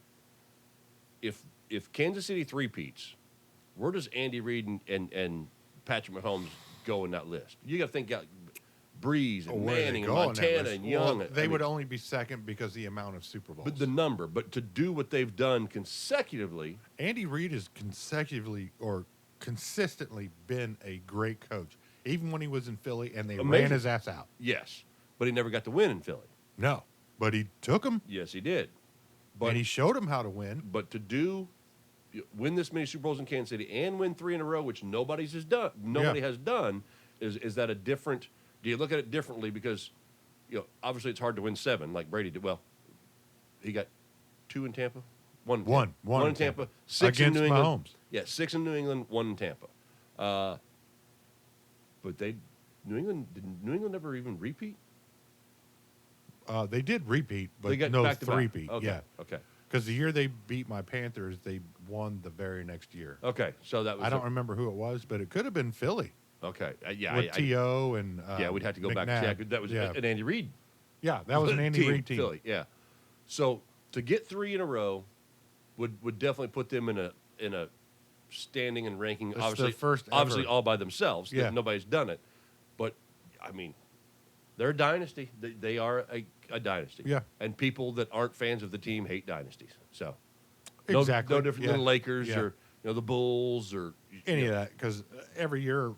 If Kansas City three-peats, where does Andy Reid and Patrick Mahomes go in that list? You got to think Breeze and Where they Manning and go on that Montana list? and Young. Well, they would only be second because of the amount of Super Bowls. But the number, but to do what they've done consecutively, Andy Reid has consistently been a great coach, even when he was in Philly and they ran Amazing. his ass out. yes, but he never got to win in Philly. No, but he took him Yes, he did. But and he showed him how to win. But to win this many Super Bowls in Kansas City and win 3 in a row, which nobody has done, is that a different? Do you look at it differently? Because obviously it's hard to win 7 like Brady did. Well, he got 2 in Tampa, one in Tampa, 6 against in New England. Mahomes. Yeah, 6 in New England, 1 in Tampa. But New England never even repeat. They did repeat, but They got no back-to-back. three-peat. Okay. Yeah, Okay. because the year they beat my Panthers, they won the very next year. Okay. So that was. I don't remember who it was, but it could have been Philly Okay. Yeah. with T.O. and yeah, we'd have to go back McNabb. and check. That was yeah. an Andy Reid. Yeah, that was an Andy Reid team. Philly, yeah. So to get 3 in a row would definitely put them in a standing and ranking. It's Obviously, their first obviously ever. all by themselves. Yeah. Nobody's done it. But I mean, they're a dynasty. They are a dynasty. Yeah. And people that aren't fans of the team hate dynasties. So Exactly. no different than Yeah. the Lakers Yeah. or the Bulls or Any of that, because every year,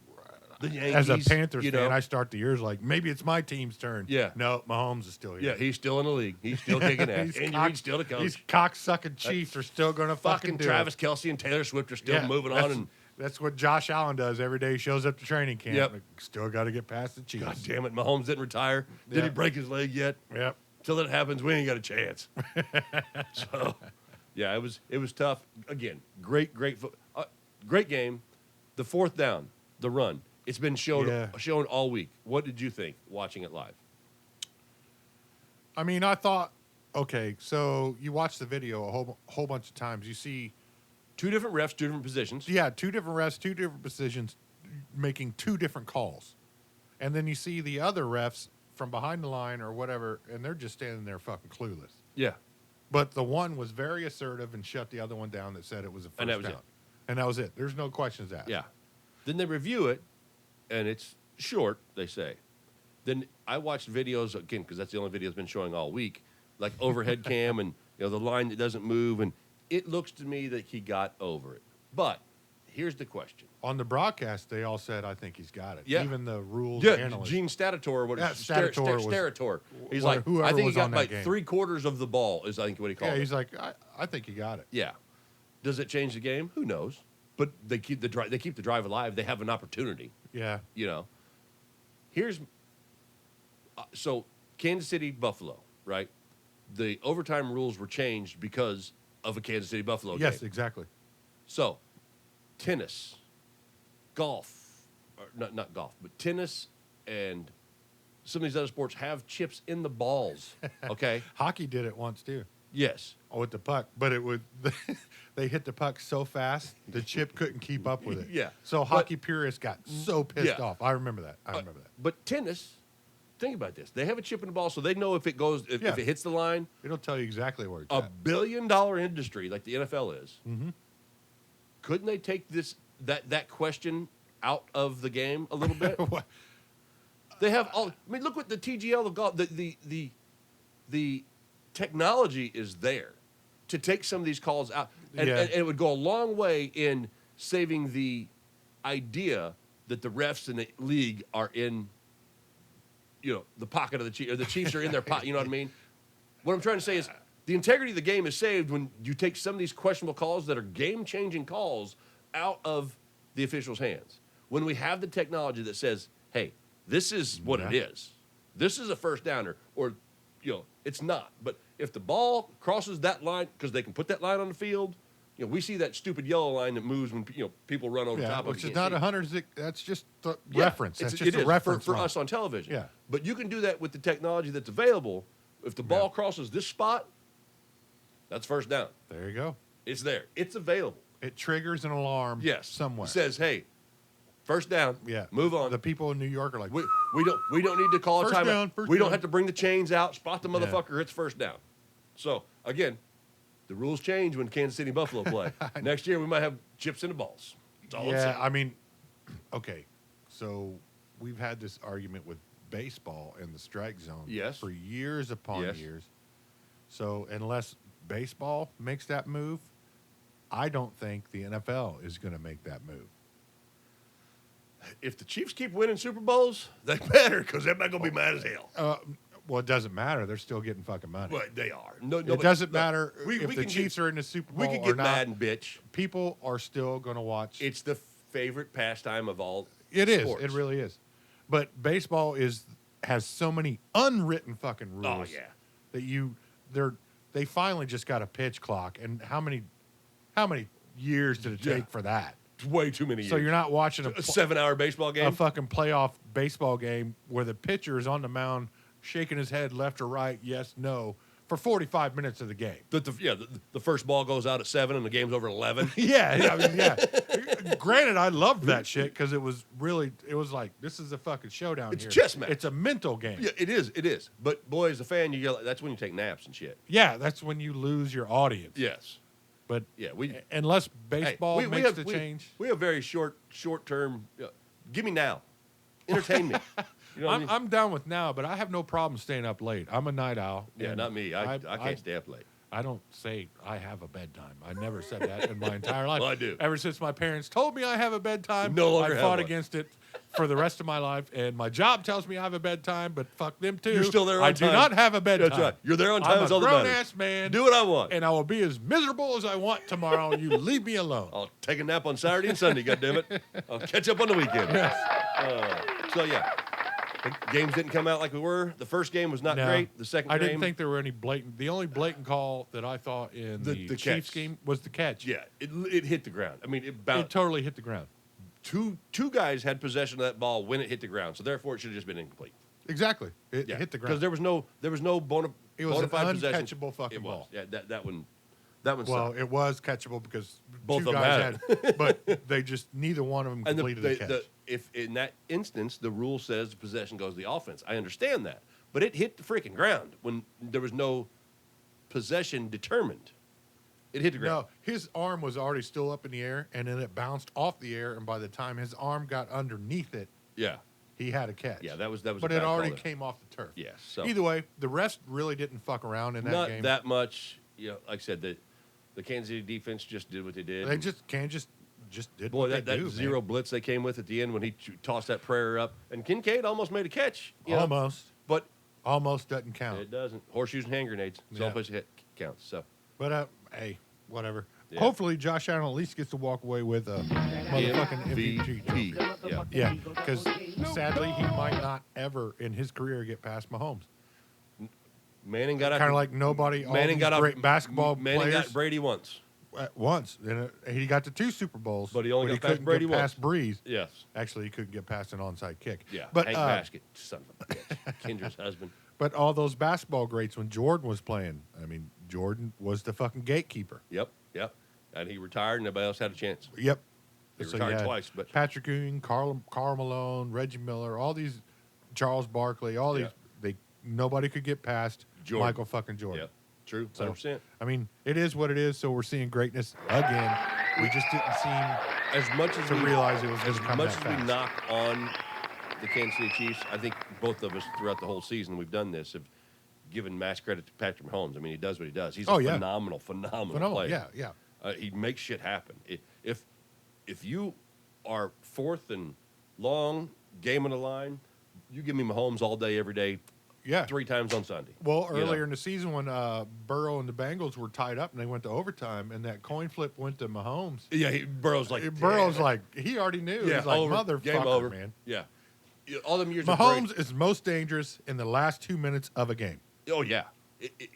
the as a Yankees, Panthers fan, I start the years like maybe it's my team's turn. Yeah. No, Mahomes is still here. Yeah, he's still in the league. He's still kicking ass. These Andy cock- Reid's still the coach. These cocksucking Chiefs are still going to fucking Fucking do Travis it. Kelce and Taylor Swift are still Yeah, moving on. that's- And That's what Josh Allen does every day. He shows up to training camp. Yep. Like, still got to get past the Chiefs. God damn it, Mahomes didn't retire. Did he Yeah. break his leg yet? Yep. Till that happens, we ain't got a chance. So, yeah, it was tough. Again, great game. The 4th down, the run. It's been shown all week. What did you think watching it live? I mean, I thought, okay, so you watch the video a whole bunch of times. You see, Two different refs, two different positions. yeah, two different refs, two different positions, making two different calls, and then you see the other refs from behind the line or whatever, and they're just standing there fucking clueless. Yeah. But the one was very assertive and shut the other one down that said it was a first And that was down. it. And that was it. There's no questions asked. Yeah. Then they review it, and it's short, they say. Then I watched videos, again, because that's the only video that's been showing all week, like overhead cam and the line that doesn't move, and it looks to me that he got over it. But here's the question. On the broadcast, they all said, I think he's got it. Yeah. Even the rules Yeah, analyst. Gene Statator, Yeah, Statator was- Starator. He's Well, like, whoever I think he was on got that like game. 3/4 of the ball, is I think what he called Yeah, it. he's like, I think he got it. Yeah. Does it change the game? Who knows? But they keep the drive alive. They have an opportunity. Yeah. Here's so Kansas City Buffalo, right? The overtime rules were changed because of a Kansas City Buffalo Yes, game. exactly. So, tennis, golf, or not golf, but tennis and some of these other sports have chips in the balls. Okay. Hockey did it once too. Yes. With the puck, but it would they hit the puck so fast the chip couldn't keep up with it. Yeah. So But- hockey purists got so pissed Yeah. off. I remember that. I remember that. But tennis, think about this. They have a chip in the ball, so they know if it goes, if Yeah. it hits the line. It'll tell you exactly where it's A at. billion-dollar industry like the NFL is. Mm-hmm. Couldn't they take that question out of the game a little bit? What? They have all. I mean, look what the TGL, the golf, the technology is there to take some of these calls out, and, Yeah. and it would go a long way in saving the idea that the refs in the league are in, the pocket of the Chiefs, or the Chiefs are in their pocket. You know what I mean? What I'm trying to say is the integrity of the game is saved when you take some of these questionable calls that are game-changing calls out of the officials' hands. When we have the technology that says, hey, this is what it is. This is a first downer, or, it's not. But if the ball crosses that line, because they can put that line on the field, we see that stupid yellow line that moves when, people run over top of it. Which You is can't not see. 100. That's just the Yeah, reference. That's it just a is reference for line. us on television. Yeah. But you can do that with the technology that's available. If the ball crosses this spot, that's first down. There you go. It's there. It's available. It triggers an alarm. Yes. somewhere. It says, hey, first down. Yeah. Move on. The people in New York are like, We don't need to call a First timeout. down, first We don't down. have to bring the chains out, spot the motherfucker, it's first down. So again, the rules change when Kansas City and Buffalo play. Next year we might have chips in the balls. That's all I'm yeah. saying. I mean, okay. So we've had this argument with baseball in the strike zone. Yes. For years upon Yes. years. So unless baseball makes that move, I don't think the NFL is going to make that move. If the Chiefs keep winning Super Bowls, they better, because everybody's gonna be mad as hell. Well, it doesn't matter. They're still getting fucking money. But they are. No, It doesn't matter we if the can Chiefs get, are in the Super Bowl We can or get not. mad and bitch. People are still going to watch. It's the favorite pastime of all. It is. sports. It really is. But baseball has so many unwritten fucking rules. Oh yeah. That they finally just got a pitch clock, and how many years did it Yeah. take for that? It's way too many years. So you're not watching a 7-hour baseball game. a fucking playoff baseball game where the pitcher is on the mound shaking his head left or right, yes, no, for 45 minutes of the game. The first ball goes out at 7 and the game's over at 11. Yeah, I mean, yeah. Granted, I loved that shit because it was like, this is a fucking showdown It's here. a chess match. It's a mental game. Yeah, it is. But boy, as a fan, you yell. That's when you take naps and shit. Yeah, that's when you lose your audience. Yes. But Yeah, unless baseball we makes have, the change. We have very short term. Give me now, entertain me. You know what I mean? I'm down with now, but I have no problem staying up late. I'm a night owl. Yeah, and not me. I can't stay up late. I don't say I have a bedtime. I never said that in my entire life. Well, I do. Ever since my parents told me I have a bedtime, You no longer I have fought one. against it for the rest of my life. And my job tells me I have a bedtime, but fuck them too. You're still there on I time. do not have a bedtime. That's right. You're there on time. I'm That's a all that grown matters. ass man. Do what I want. And I will be as miserable as I want tomorrow. You leave me alone. I'll take a nap on Saturday and Sunday. goddammit. I'll catch up on the weekend. So yeah, the games didn't come out like we were. The first game was not No. great. The second I game, didn't think there were any blatant. The only blatant call that I thought in the The Chiefs catch. game was the catch. Yeah, it hit the ground. I mean, it It bounced. totally hit the ground. Two guys had possession of that ball when it hit the ground, so therefore it should have just been incomplete. Exactly. It Yeah, hit the because ground. there was no It was an possession. uncatchable fucking It was. ball. Yeah, that one. That one. Well, sucked. it was catchable because Both two of them guys had had, but they just neither one of them And completed the catch. if in that instance the rule says the possession goes to the offense, I understand that, but it hit the freaking ground when there was no possession determined. It hit the ground. No, his arm was already still up in the air, and then it bounced off the air, and by the time his arm got underneath it, Yeah, he had a catch. yeah, that was. But a it bad call already there. came off the turf. Yes. So Either way, the refs really didn't fuck around in that not game. that much. You know, like I said, the Kansas City defense just did what they did. They just did Boy, what that they do, zero man. blitz they came with at the end when he tossed that prayer up, and Kincaid almost made a catch. You know, Almost but doesn't count. it doesn't. Horseshoes and hand grenades. It's the Yeah. only place it counts. So But hey, whatever. Yeah. Hopefully, Josh Allen at least gets to walk away with a motherfucking MVP trophy. Yeah. Yeah, because sadly, he might not ever in his career get past Mahomes. Manning got Kind of like nobody. All these great basketball Manning players got Brady once. once. And he got to 2 Super Bowls, But he only got past couldn't Brady get past once. Breeze. Yes. Actually, he couldn't get past an onside kick. Yeah. but Hank Basket, son of a bitch. Kendra's husband. but all those basketball greats when Jordan was playing. I mean, Jordan was the fucking gatekeeper. Yep. And he retired, and nobody else had a chance. Yep. He So retired you had twice, but Patrick Ewing, Carl Malone, Reggie Miller, all these, Charles Barkley, all these, nobody could get past Jordan. Michael fucking Jordan. yeah, true, So, 100%. I mean, it is what it is. So we're seeing greatness again. We just didn't seem As much as to we realize it was going as to come much that as fast. we knock on the Kansas City Chiefs, I think both of us throughout the whole season we've done this have given mass credit to Patrick Mahomes. I mean, he does what he does. He's a phenomenal player. Yeah. He makes shit happen. If you are fourth and long, game on the line, you give me Mahomes all day, every day, Yeah. 3 times on Sunday. Well, You know? earlier in the season when Burrow and the Bengals were tied up and they went to overtime and that coin flip went to Mahomes. Yeah, Burrow's like, Burrow's "Damn." like, he already knew. Yeah, He's like, over, game motherfucker, over, man. Yeah, all them years. of Brady- Mahomes is most dangerous in the last 2 minutes of a game. Oh yeah,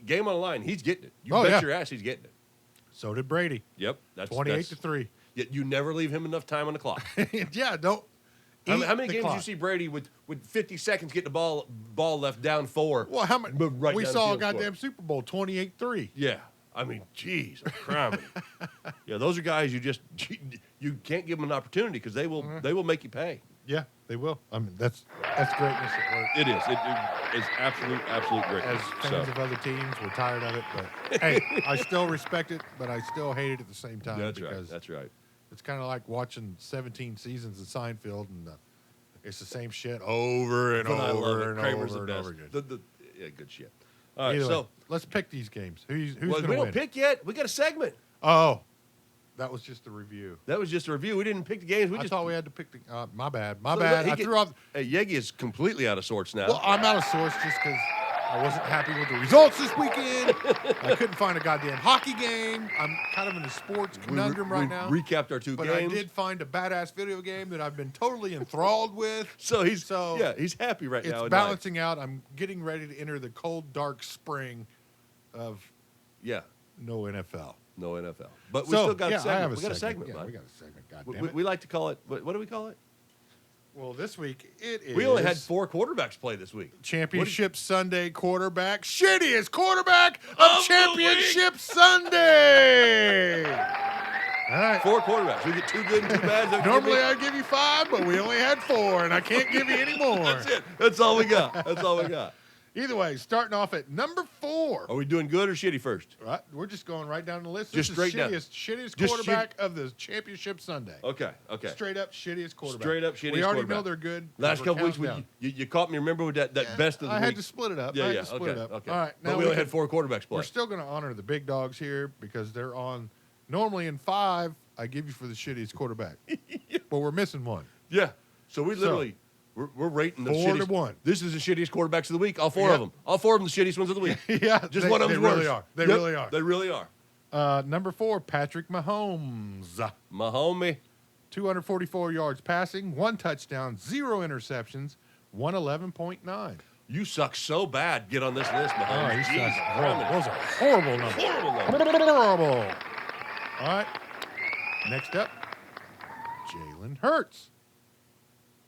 game on the line, he's getting it. You Oh, bet yeah. your ass he's getting it. So did Brady. Yep, that's 28-3. Yet you never leave him enough time on the clock. Yeah, don't. How eat many the games clock. did you see Brady with 50 seconds get the ball left down 4? Well, how many? But right we down the saw a field goddamn score. Super Bowl 28-3. Yeah, I mean, jeez, criminy. Yeah, those are guys you can't give them an opportunity because they will make you pay. Yeah, they will. I mean, that's greatness at work. It is. It is absolute greatness. As fans of other teams, we're tired of it, but hey, I still respect it, but I still hate it at the same time That's right. because That's right. it's kind of like watching 17 seasons of Seinfeld, and it's the same shit over and But I love over it. and Kramer's over the and best. over again. Yeah, good shit. All right, Either way, so let's pick these games. Who's well, going we to don't win? pick yet. We got a segment. Oh, that was just a review. That was just a review. We didn't pick the games. I thought we had to pick the. My bad. My So bad. he I can- threw off. Hey, Yegi is completely out of sorts now. Well, I'm out of sorts just because I wasn't happy with the results this weekend. I couldn't find a goddamn hockey game. I'm kind of in a sports conundrum right now. Recapped our 2 But games. I did find a badass video game that I've been totally enthralled with. So he's So he's happy right now. It's in life. balancing out. I'm getting ready to enter the cold, dark spring of Yeah, no NFL. no NFL, but we So, still got yeah, a segment. I have We got a segment, Yeah, bud. we got a segment. God We, damn it. we like to call it. What do we call it? Well, this week it is. We only had 4 quarterbacks play this week. Championship Sunday quarterback. Shittiest quarterback Of of the Championship Sunday. All right. 4 quarterbacks. We get 2 good and 2 bad. Don't Normally give me- I'd give you 5, but we only had 4, and I can't give you any more. That's it. That's all we got. That's all we got. Either way, starting off at number 4. Are we doing good or shitty first? Right, we're just going right down the list. Just This straight down. is shittiest Just quarterback of the Championship Sunday. Okay. Okay. Straight up shittiest quarterback. Straight up shittiest We already quarterback. know they're good. Last We're couple weeks, counting down. you caught me. Remember with that Yeah, best of the I week? had to split it up. Yeah, I had yeah. to split Okay. it up. Okay. All right. But we only had 4 quarterbacks play. We're still going to honor the big dogs here because they're on. Normally in 5, I give you for the shittiest quarterback, but we're missing one. Yeah. So we literally we're rating the 4 to shittiest. 1. This is the shittiest quarterbacks of the week. All 4 Yeah. of them. All 4 of them the shittiest ones of the week. Yeah, Just one of they them's really worse. are. They Yep, really are. They really are. Number 4, Patrick Mahomes. My homie. 244 yards passing, 1 touchdown, 0 interceptions, 111.9. You suck so bad. Get on this list, Oh, Mahomes. he Jesus sucks. Horrible. Christ. Those are horrible numbers. Horrible number. Horrible. All right. Next up, Jalen Hurts.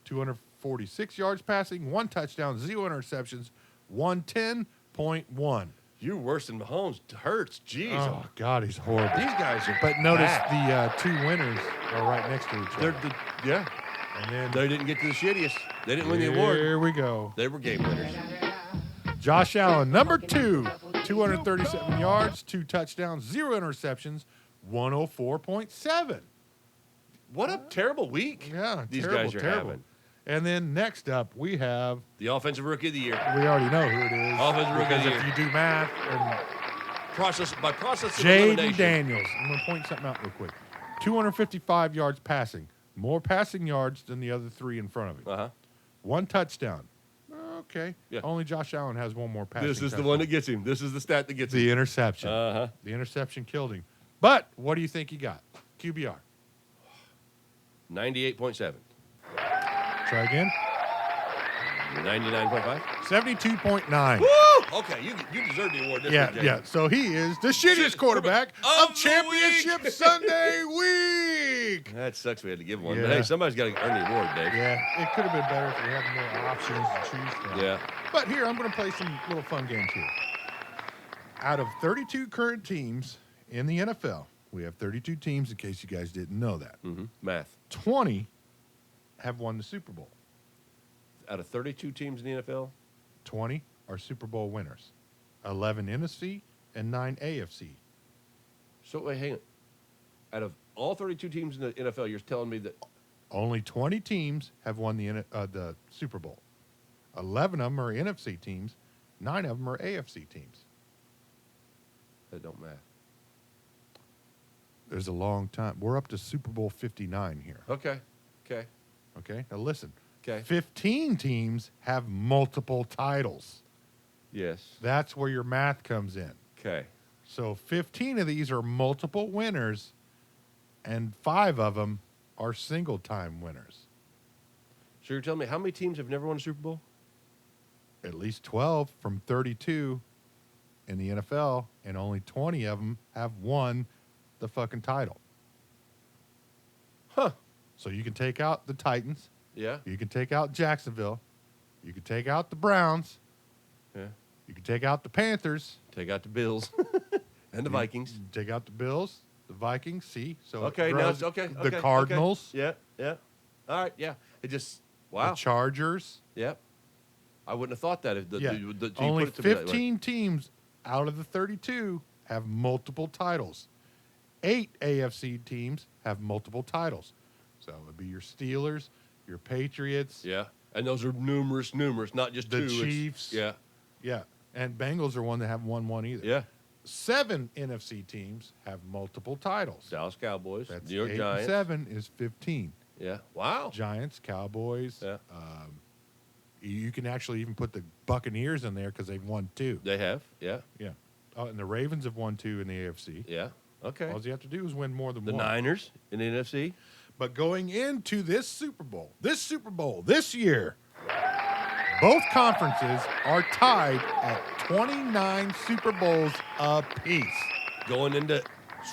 246 yards passing, 1 touchdown, 0 interceptions, 110.1. You're worse than Mahomes. Hurts. Jeez. Oh God, he's horrible. These guys are. But notice bad. the 2 winners are right next to each other. Yeah. And then They didn't get to the shittiest. They didn't win the award. here we go. They were game winners. Josh Allen, number 2, 237 yards, 2 touchdowns, 0 interceptions, 104.7. What a terrible week. Yeah, These terrible, guys are terrible. having. And then next up, we have, The offensive rookie of the year. we already know who it is. Offensive rookie of because the if year. you do math, and By process of Jaden elimination. Daniels. I'm going to point something out real quick. 255 yards passing. More passing yards than the other 3 in front of him. Uh-huh. 1 touchdown. Okay. Yeah. Only Josh Allen has 1 more passing This is the touchdown. one that gets him. This is the stat that gets him. The interception. Uh-huh. The interception killed him. But what do you think he got? QBR. 98.7. Try again. 99.5. 72.9. Woo! Okay, you deserve the award this Yeah, week, Jay. yeah. So he is the shittiest quarterback of of the Championship week. Sunday week. That sucks we had to give one. Yeah. But hey, somebody's got to earn the award, Dave. Yeah, it could have been better if we had more options to choose from. Yeah. But here, I'm going to play some little fun games here. Out of 32 current teams in the NFL, we have 32 teams in case you guys didn't know that. Mm-hmm. Math. 20 have won the Super Bowl. Out of 32 teams in the NFL, 20 are Super Bowl winners. 11 NFC and 9 AFC. so wait, hang on. Out of all 32 teams in the NFL, you're telling me that Only 20 teams have won the Super Bowl. 11 of them are NFC teams. 9 of them are AFC teams. that don't math. There's a long time. We're up to Super Bowl 59 here. Okay. Okay? Now listen. Okay. 15 teams have multiple titles. Yes. That's where your math comes in. Okay. So 15 of these are multiple winners, and 5 of them are single-time winners. So you're telling me how many teams have never won a Super Bowl? At least 12 from 32 in the NFL, and only 20 of them have won the fucking title. Huh. So you can take out the Titans. Yeah. You can take out Jacksonville. You can take out the Browns. Yeah. You can take out the Panthers. Take out the Bills and the Vikings. You can take out the Bills, the Vikings. See, so Okay, it now grows- it's okay. The okay, Cardinals, Okay. Yeah. All right. Yeah. It just wow. the Chargers. Yep. I wouldn't have thought that if the, Yeah, the you only put it to me that way. 15 teams out of the 32 have multiple titles. 8 AFC teams have multiple titles. So it would be your Steelers, your Patriots, Yeah. And those are numerous, not just the two. It's- Chiefs. Yeah. Yeah. And Bengals are one that haven't won one either. Yeah. 7 NFC teams have multiple titles. Dallas Cowboys, That's New York 8 Giants. and 7 is 15. Yeah. Wow. Giants, Cowboys. Yeah. You can actually even put the Buccaneers in there because they've won 2. They have. Yeah. Yeah. Oh, and the Ravens have won 2 in the AFC. Yeah. Okay. All you have to do is win more than The one. Niners in the NFC. But going into this Super Bowl this year, both conferences are tied at 29 Super Bowls apiece. Going into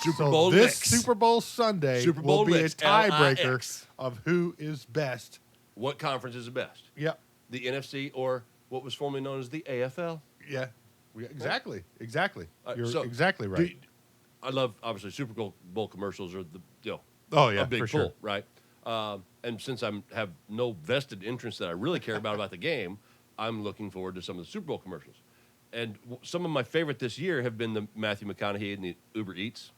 Super So Bowl this licks. Super Bowl Sunday Super Bowl will be licks, a tiebreaker L-I-X. of who is best. What conference is the best? Yep. The NFC or what was formerly known as the AFL? Yeah. Exactly. You're So, exactly right. I love obviously Super Bowl commercials are the Oh yeah, a big for pull, sure. right? And since I have no vested interest that I really care about the game, I'm looking forward to some of the Super Bowl commercials. And some of my favorite this year have been the Matthew McConaughey and the Uber Eats.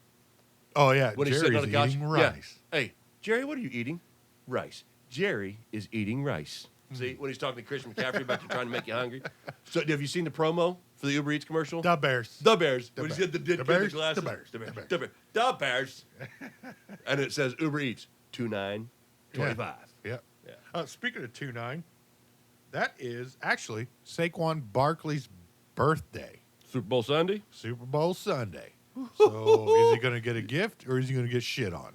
Oh yeah, When he's sitting Jerry's on the couch, eating yeah. rice. Hey, Jerry, what are you eating? Rice. Jerry is eating rice. See, when he's talking to Christian McCaffrey about trying to make you hungry. So, have you seen the promo for the Uber Eats commercial? The Bears. The Bears. The When he's Bears. got the The Bears. glasses. The Bears. The Bears. The Bears. The Bears. The Bears. And it says Uber Eats 29.25. Yeah. Yeah. Speaking of 2-9, that is actually Saquon Barkley's birthday. Super Bowl Sunday. Super Bowl Sunday. So is he going to get a gift or is he going to get shit on?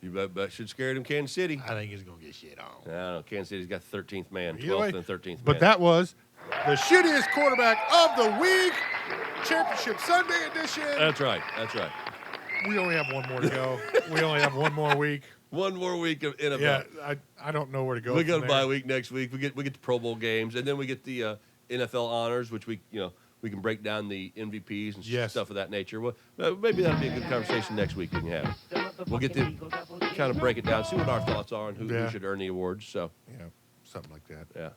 You bet should scare him, Kansas City. I think he's going to get shit on. I don't know. Kansas City's got the 13th man, Either way, 12th and 13th man. But that was the shittiest quarterback of the week, Championship Sunday edition. That's right. That's right. We only have one more to go. We only have one more week. One more week of NFL. Yeah, I don't know where to go. We got from a there. bye week next week. We get the Pro Bowl games, and then we get the NFL honors, which we we can break down the MVPs and Yes. stuff of that nature. Well, maybe that'll be a good conversation next week we can have. We'll get to kind of break it down, see what our thoughts are on who Yeah. should earn the awards. So, Yeah, something like that. yeah.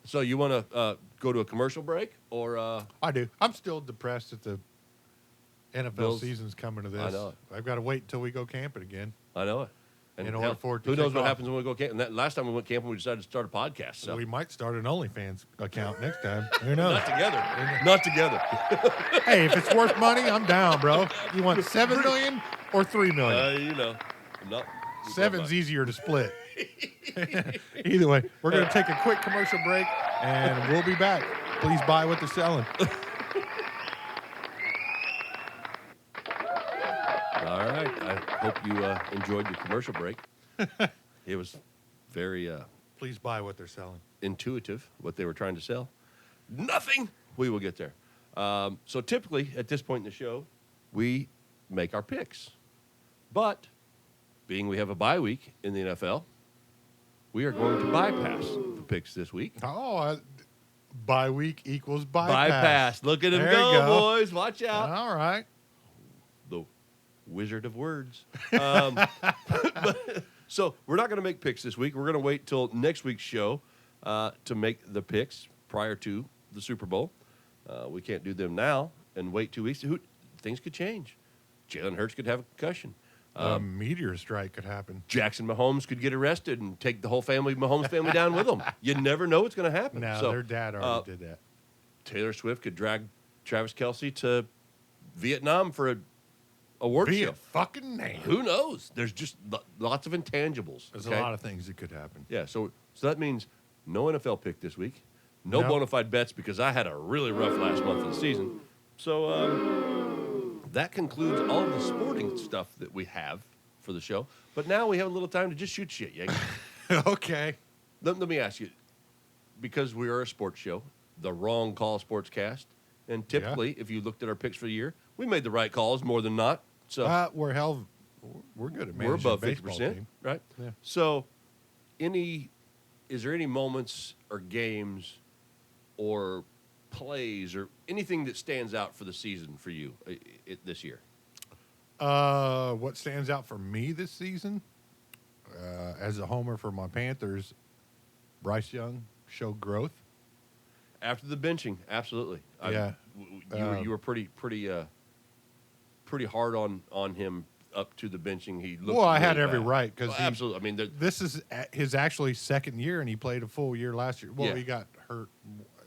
So you want to go to a commercial break or? I do. I'm still depressed that the NFL Bills. season's coming to this. I know it. I've got to wait until we go camping again. I know it. And In order hell, for it to who knows kick what off. happens when we go camping? That last time we went camping, we decided to start a podcast. So We might start an OnlyFans account next time. Who knows? not together. Not together. Hey, if it's worth money, I'm down, bro. You want 7 million or 3 million? You know, not Seven's easier to split. Either way, we're going to take a quick commercial break, and we'll be back. Please buy what they're selling. All right. I hope you enjoyed your commercial break. It was very Please buy what they're selling. intuitive what they were trying to sell. Nothing. We will get there. So typically at this point in the show, we make our picks. But being we have a bye week in the NFL, we are going to bypass the picks this week. Oh, bye week equals bypass. Bypass. Look at him There you go, go. boys. Watch out. All right. The wizard of words. So we're not going to make picks this week. We're going to wait till next week's show to make the picks prior to the Super Bowl. We can't do them now and wait 2 weeks. Things could change. Jalen Hurts could have a concussion. A meteor strike could happen. Jackson Mahomes could get arrested and take the whole Mahomes family down with him. You never know what's going to happen. No, So, their dad already did that. Taylor Swift could drag Travis Kelce to Vietnam for a award Be show. a fucking name. Who knows? There's just lots of intangibles. There's okay? a lot of things that could happen. Yeah, so that means no NFL pick this week. No No. bona fide bets because I had a really rough last month of the season. So that concludes all of the sporting stuff that we have for the show. But now we have a little time to just shoot shit, Yankee. Okay. Let me ask you, because we are a sports show, the wrong call sportscast, and typically, if you looked at our picks for the year, we made the right calls more than not. So We're good at we're managing above a 50%, baseball team. right? Yeah. So, is there any moments or games or plays or anything that stands out for the season for you this year? What stands out for me this season, as a homer for my Panthers, Bryce Young showed growth. After the benching, absolutely. Yeah. You were pretty hard on him up to the benching. He looked. Well, I had really every bad. right because Absolutely. I mean, this is his actually second year, and he played a full year last year. Well, Yeah. he got hurt.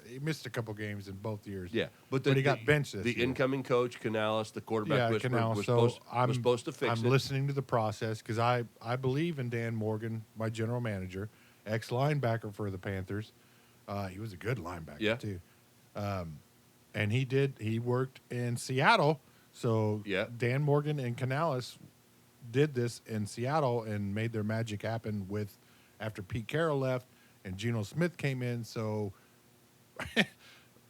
He missed a couple games in both years. yeah, but he got benched this The year. incoming coach, Canales, the quarterback whisperer, Canal. was, So supposed to fix I'm it. listening to the process because I believe in Dan Morgan, my general manager, ex linebacker for the Panthers. He was a good linebacker Yeah. too. And he worked in Seattle. So Yeah. Dan Morgan and Canales did this in Seattle and made their magic happen after Pete Carroll left and Geno Smith came in. So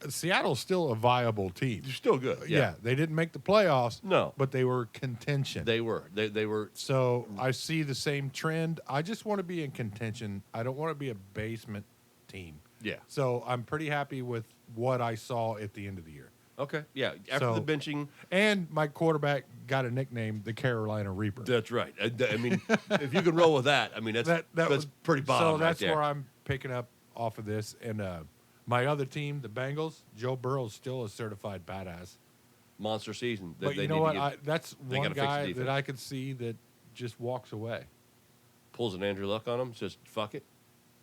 Seattle's still a viable team. You're still good. Yeah, they didn't make the playoffs. No. But they were contention. They were. They were. So I see the same trend. I just want to be in contention. I don't want to be a basement team. Yeah. So I'm pretty happy with what I saw at the end of the year. Okay. Yeah. After So- the benching, And my quarterback got a nickname, the Carolina Reaper. that's right. I mean, if you can roll with that, I mean, that's was pretty bottom. So that's right there. where I'm picking up off of this. And my other team, the Bengals, Joe Burrow's still a certified badass. Monster season. that But they you know need what? to get- That's they one gotta fix the guy defense. that I could see that just walks away. pulls an Andrew Luck on him. Just fuck it.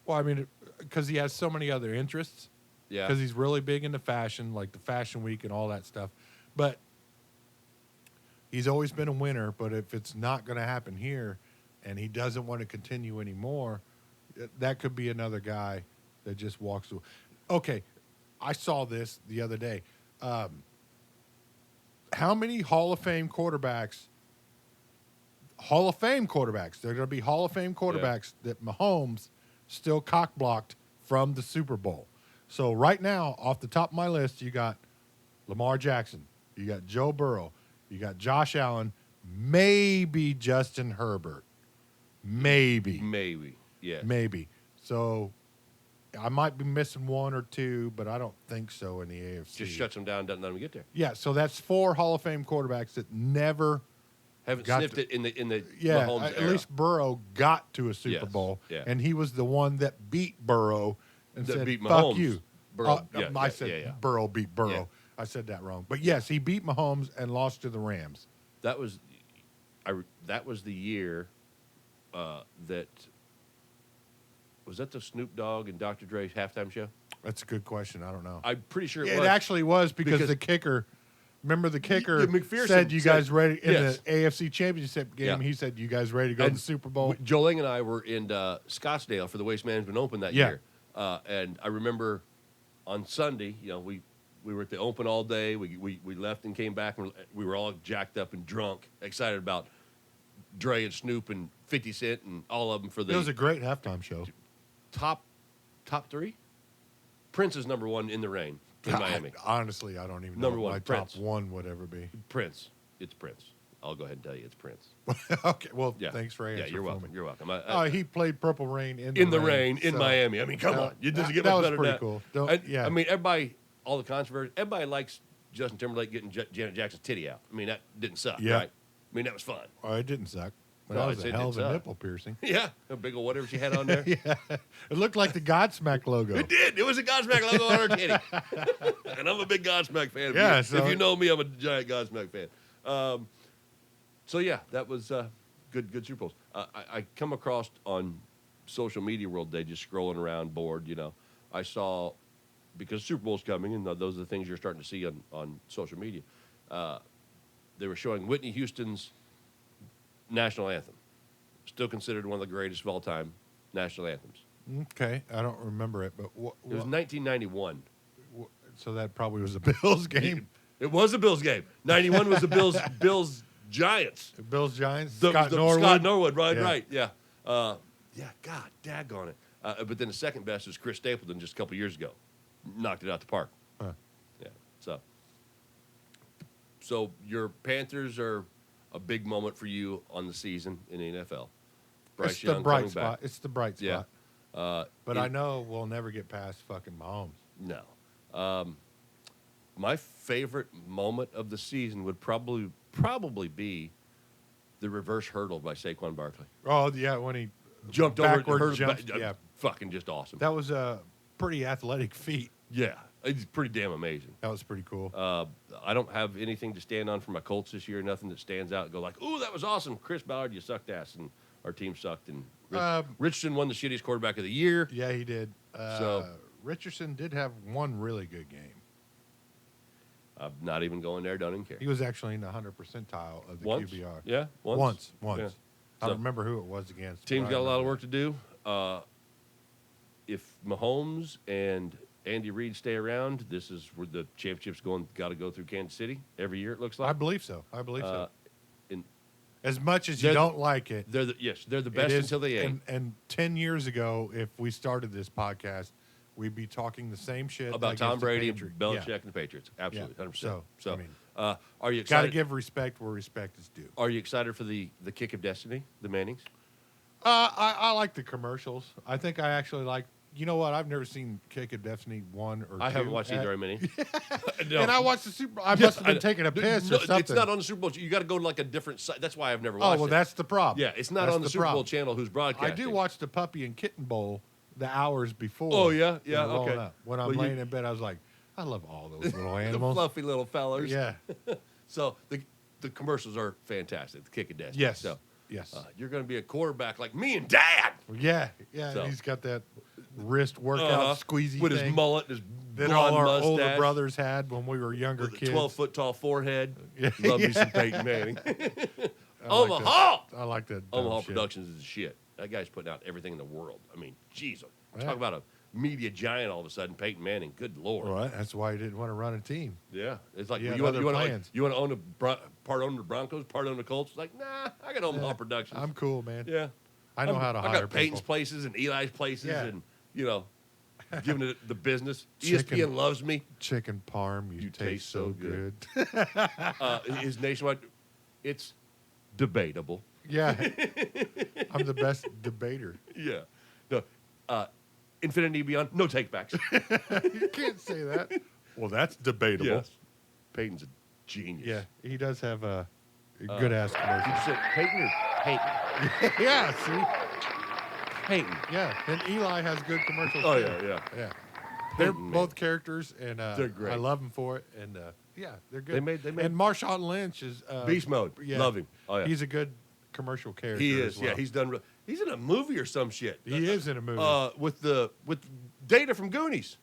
Well, I mean, because he has so many other interests. Yeah. Because he's really big into fashion, like the Fashion Week and all that stuff. But he's always been a winner. But if it's not going to happen here and he doesn't want to continue anymore, that could be another guy that just walks away. Okay, I saw this the other day. How many Hall of Fame quarterbacks, they're going to be Hall of Fame quarterbacks that Mahomes still cock-blocked from the Super Bowl. So right now, off the top of my list, you got Lamar Jackson, you got Joe Burrow, you got Josh Allen, maybe Justin Herbert. Maybe. Maybe. Yeah. Maybe. So I might be missing one or two, but I don't think so in the AFC. Just shuts them down, doesn't let them get there. Yeah, so that's 4 Hall of Fame quarterbacks that never Haven't got sniffed to- it in the Yeah, Mahomes at era. least Burrow got to a Super Yes, Bowl, yeah. and he was the one that beat Burrow and That said, beat "Fuck Mahomes. you." Burrow, I said Burrow beat Burrow. Yeah. I said that wrong, but yes, he beat Mahomes and lost to the Rams. That was the year that was that the Snoop Dogg and Dr. Dre halftime show. That's a good question. I don't know. I'm pretty sure It was. actually was because Because- the kicker. Remember the kicker Yeah, McPherson said, "You said- guys ready?" In yes. the AFC Championship game, Yeah. he said, "You guys ready to go to And the Super Bowl?" Joe Ling and I were in Scottsdale for the Waste Management Open that Yeah. year, and I remember on Sunday, we were at the Open all day. We left and came back, and we were all jacked up and drunk, excited about Dre and Snoop and 50 Cent and all of them for It was the a great halftime show. top 3. Prince is number 1 in the rain in Miami. Honestly, I don't even Number know one, what my Prince. top 1 would ever be. Prince, it's Prince. I'll go ahead and tell you, it's Prince. Okay, well, Yeah, thanks for answering. Yeah, you're for welcome. me. You're welcome. He played Purple Rain in In the rain in so- Miami. I mean, come on. It doesn't get that much was better than pretty that. cool. I mean, everybody, all the controversy, everybody likes Justin Timberlake getting Janet Jackson's titty out. I mean, that didn't suck, Yeah. right? I mean, that was fun. Oh, it didn't suck. But No, that was it a hell of didn't a suck. nipple piercing. Yeah, a big old whatever she had on there. Yeah, it looked like the Godsmack logo. It did. It was a Godsmack logo on her titty. And I'm a big Godsmack fan. Yeah, If so- you know me, I'm a giant Godsmack fan. So, yeah, that was good Super Bowls. I come across on social media world today, just scrolling around bored, I saw, because Super Bowl's coming, and those are the things you're starting to see on social media, they were showing Whitney Houston's national anthem. Still considered one of the greatest of all time national anthems. Okay, I don't remember it, but It was 1991. so that probably was a Bills game. It was a Bills game. 91 was the Bills Giants. The Bills Giants. Scott Norwood, right, Yeah. right, yeah. God, daggone it. But then the second best was Chris Stapleton just a couple years ago. Knocked it out the park. Huh. Yeah, so your Panthers are a big moment for you on the season in the NFL. Bryce It's the Young bright coming spot. back. It's the bright Yeah. spot. But I know we'll never get past fucking Mahomes. No. My favorite moment of the season would probably be the reverse hurdle by Saquon Barkley. Oh yeah, when he Jumped over, backward hurdle, jumps, yeah. fucking just awesome. That was a pretty athletic feat. Yeah, it's pretty damn amazing. That was pretty cool. I don't have anything to stand on for my Colts this year. Nothing that stands out and go like, "Ooh, that was awesome, Chris Ballard, you sucked ass," and our team sucked. And Richardson won the shittiest quarterback of the year. Yeah, he did. So- Richardson did have one really good game. I'm not even going there. Don't even care. He was actually in the 100 percentile of the Once, QBR. yeah, Once. Yeah. I So- don't remember who it was against. Team's but I got a lot of remember. work to do. If Mahomes and Andy Reid stay around, this is where the championship's got to go through Kansas City every year. It looks like. I believe so. I believe so. and As much as you they're the- don't like it, they're the it best is- until they ain't. And 10 years ago, if we started this podcast, we'd be talking the same shit About Tom against the Brady and Patriots. Belichick Yeah. and the Patriots. Absolutely, 100%. So, I mean, are you Got to excited? give respect where respect is due. Are you excited for the kick of destiny, the Mannings? I like the commercials. I think I actually like. You know what? I've never seen Kick of Destiny 1 or 2. I haven't watched either very many. No. And I watched the Super Bowl. I Yes, must have been I- taking a piss no, or something. It's not on the Super Bowl. You got to go to like a different site. That's why I've never Oh, watched well, it. that's the problem. Yeah, it's not That's on the Super Bowl problem. channel who's broadcasting. I do watch the Puppy and Kitten Bowl the hours before. Oh, yeah? Yeah, they're rolling okay. up. When I'm Well, you- laying in bed, I was like, I love all those little the animals. fluffy little fellers. Yeah. So the commercials are fantastic. The kick of destiny. Yes. So Yes. you're going to be a quarterback like me and Dad. Yeah. Yeah. So- And he's got that wrist workout Uh-huh. squeezy with thing his mullet, and his that blonde all our mustache, older brothers had when we were younger with a kids. 12-foot tall forehead. Yeah. Love me some Peyton Manning. I like Omaha. that. I like that. dumb Omaha shit. Productions is the shit. That guy's putting out everything in the world. I mean, jeez. Yeah. Talk about a media giant all of a sudden, Peyton Manning. Good Lord. Well, that's why he didn't want to run a team. Yeah. It's like, He had you want other to plans. own part own the Broncos, part own the Colts? Like, nah, I got Omaha Productions. I'm cool, man. yeah. I know how to I hire got Peyton's people. places and Eli's places Yeah. and, giving it the business. Chicken. ESPN loves me. Chicken parm, you taste so good. His nationwide, it's debatable. Yeah. I'm the best debater. Yeah. No, Infinity Beyond, no takebacks. You can't say that. Well, that's debatable. Yes. Peyton's a genius. Yeah, he does have a good ass commercial. Did you say Peyton or Peyton? Yeah, see? Peyton. Yeah, and Eli has good commercials. Oh, too. yeah. Yeah. They're Peyton, man. both characters, and They're great. I love them for it. And yeah, they're good. They made and Marshawn Lynch is Beast Mode. Yeah, Love him. Oh, yeah. He's a good commercial character. He is. as well. Yeah, he's in a movie or some shit. He is in a movie. With Data from Goonies.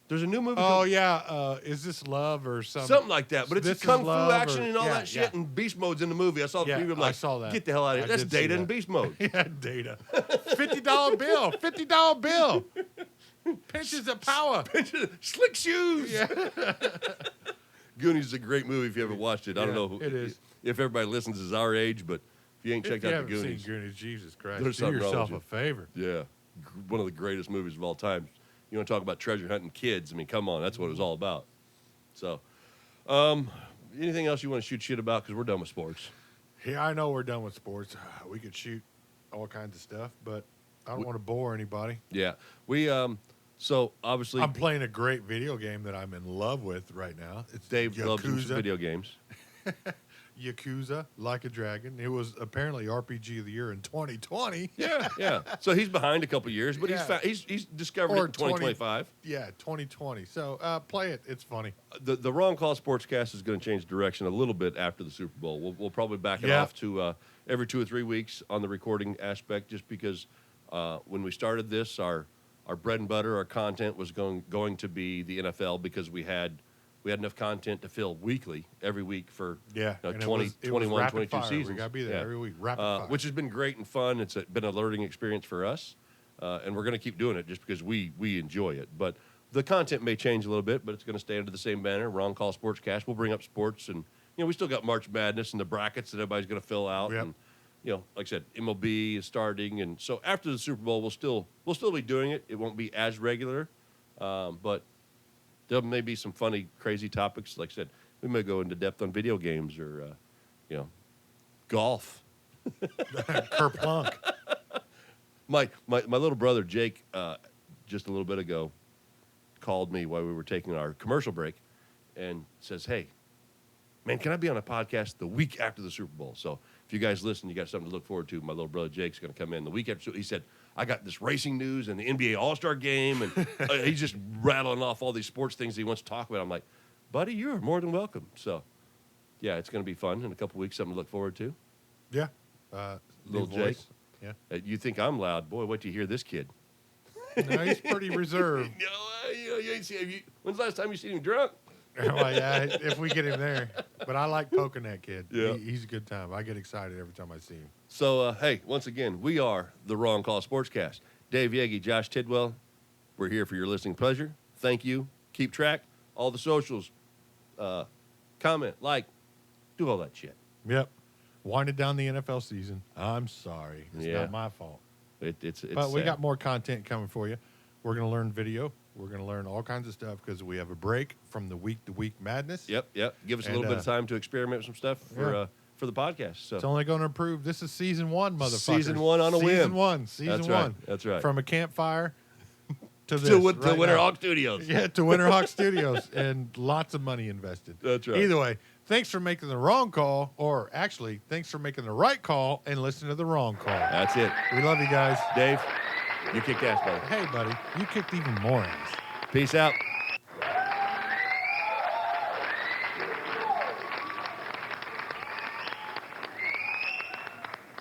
There's a new movie. Oh called- yeah, is this love or something? Something like that, but it's This Is kung fu Love action or- and all yeah, that shit, yeah. and Beast Mode's in the movie. I saw the Yeah, preview. I'm I like, saw that. Get the hell out of I here. That's did see Data that. and Beast Mode. Yeah, Data. $50 bill. $50 bill. Pinches of power. Slick shoes. Yeah. Goonies is a great movie if you haven't watched it. I don't Yeah, know who, it is. if everybody listens is our age, but if you ain't If checked you out the haven't Goonies, seen Goonies, Jesus Christ, There's do something wrong yourself with a favor. yeah, one of the greatest movies of all time. You want to talk about treasure hunting kids? I mean, come on, that's what it was all about. So, anything else you want to shoot shit about? Because we're done with sports. Yeah, I know we're done with sports. We could shoot all kinds of stuff, but I don't want to bore anybody. Yeah, we so obviously I'm playing a great video game that I'm in love with right now. It's Dave loves some Yakuza. video games. Yakuza, Like a Dragon. It was apparently RPG of the year in 2020. Yeah. So he's behind a couple years, but Yeah. he's discovered Or it in 2025. Yeah, 2020. So play it. It's funny. The Wrong Call Sportscast is going to change direction a little bit after the Super Bowl. We'll probably back it Yeah. off to every 2 or 3 weeks on the recording aspect, just because when we started this, our bread and butter, our content was going to be the NFL, because we had enough content to fill weekly every week for Yeah, you know, and it 20, was 21, rapid 22 fire. seasons. We got to be there Yeah. every week. Rapid fire. Which has been great and fun. It's been a learning experience for us, and we're going to keep doing it just because we enjoy it. But the content may change a little bit, but it's going to stay under the same banner. Wrong Call Sportscast. We'll bring up sports, and we still got March Madness and the brackets that everybody's going to fill out. Yep. And like I said, MLB is starting, and so after the Super Bowl, we'll still be doing it. It won't be as regular, but there may be some funny, crazy topics. Like I said, we may go into depth on video games or golf. Kerplunk. My little brother Jake, just a little bit ago, called me while we were taking our commercial break, and says, "Hey, man, can I be on a podcast the week after the Super Bowl?" So if you guys listen, you got something to look forward to. My little brother Jake's going to come in the week after. He said, "I got this racing news and the NBA All-Star game," and he's just rattling off all these sports things he wants to talk about. I'm like, "Buddy, you're more than welcome." So yeah, it's going to be fun in a couple weeks. Something to look forward to. Yeah. Little new Jake. voice. Yeah. You think I'm loud, boy? Wait till you hear this kid. No, he's pretty reserved. You ain't seen. When's the last time you seen him drunk? Well, yeah, if we get him there. But I like poking that kid. Yeah. He's a good time. I get excited every time I see him. So, hey, once again, we are the Wrong Call Sportscast. Dave Yegi, Josh Tidwell, we're here for your listening pleasure. Thank you. Keep track. All the socials. Comment, like, do all that shit. Yep. Winded down the NFL season. I'm sorry. It's Yeah. not my fault. It's But we sad. got more content coming for you. We're going to learn video. We're going to learn all kinds of stuff because we have a break from the week-to-week madness. Yep. Give us a And, little bit of time to experiment with some stuff for the podcast. So It's only going to improve. This is season 1, motherfucker. Season 1 on a whim. Season 1. Season That's 1. right. That's right. From a campfire to this. to right now. Winterhawk Studios. Yeah, to Winterhawk Studios, and lots of money invested. That's right. Either way, thanks for making the wrong call, or actually, thanks for making the right call and listening to the wrong call. That's it. We love you guys. Dave, you kicked ass, buddy. Hey, buddy, you kicked even more ass. Peace out.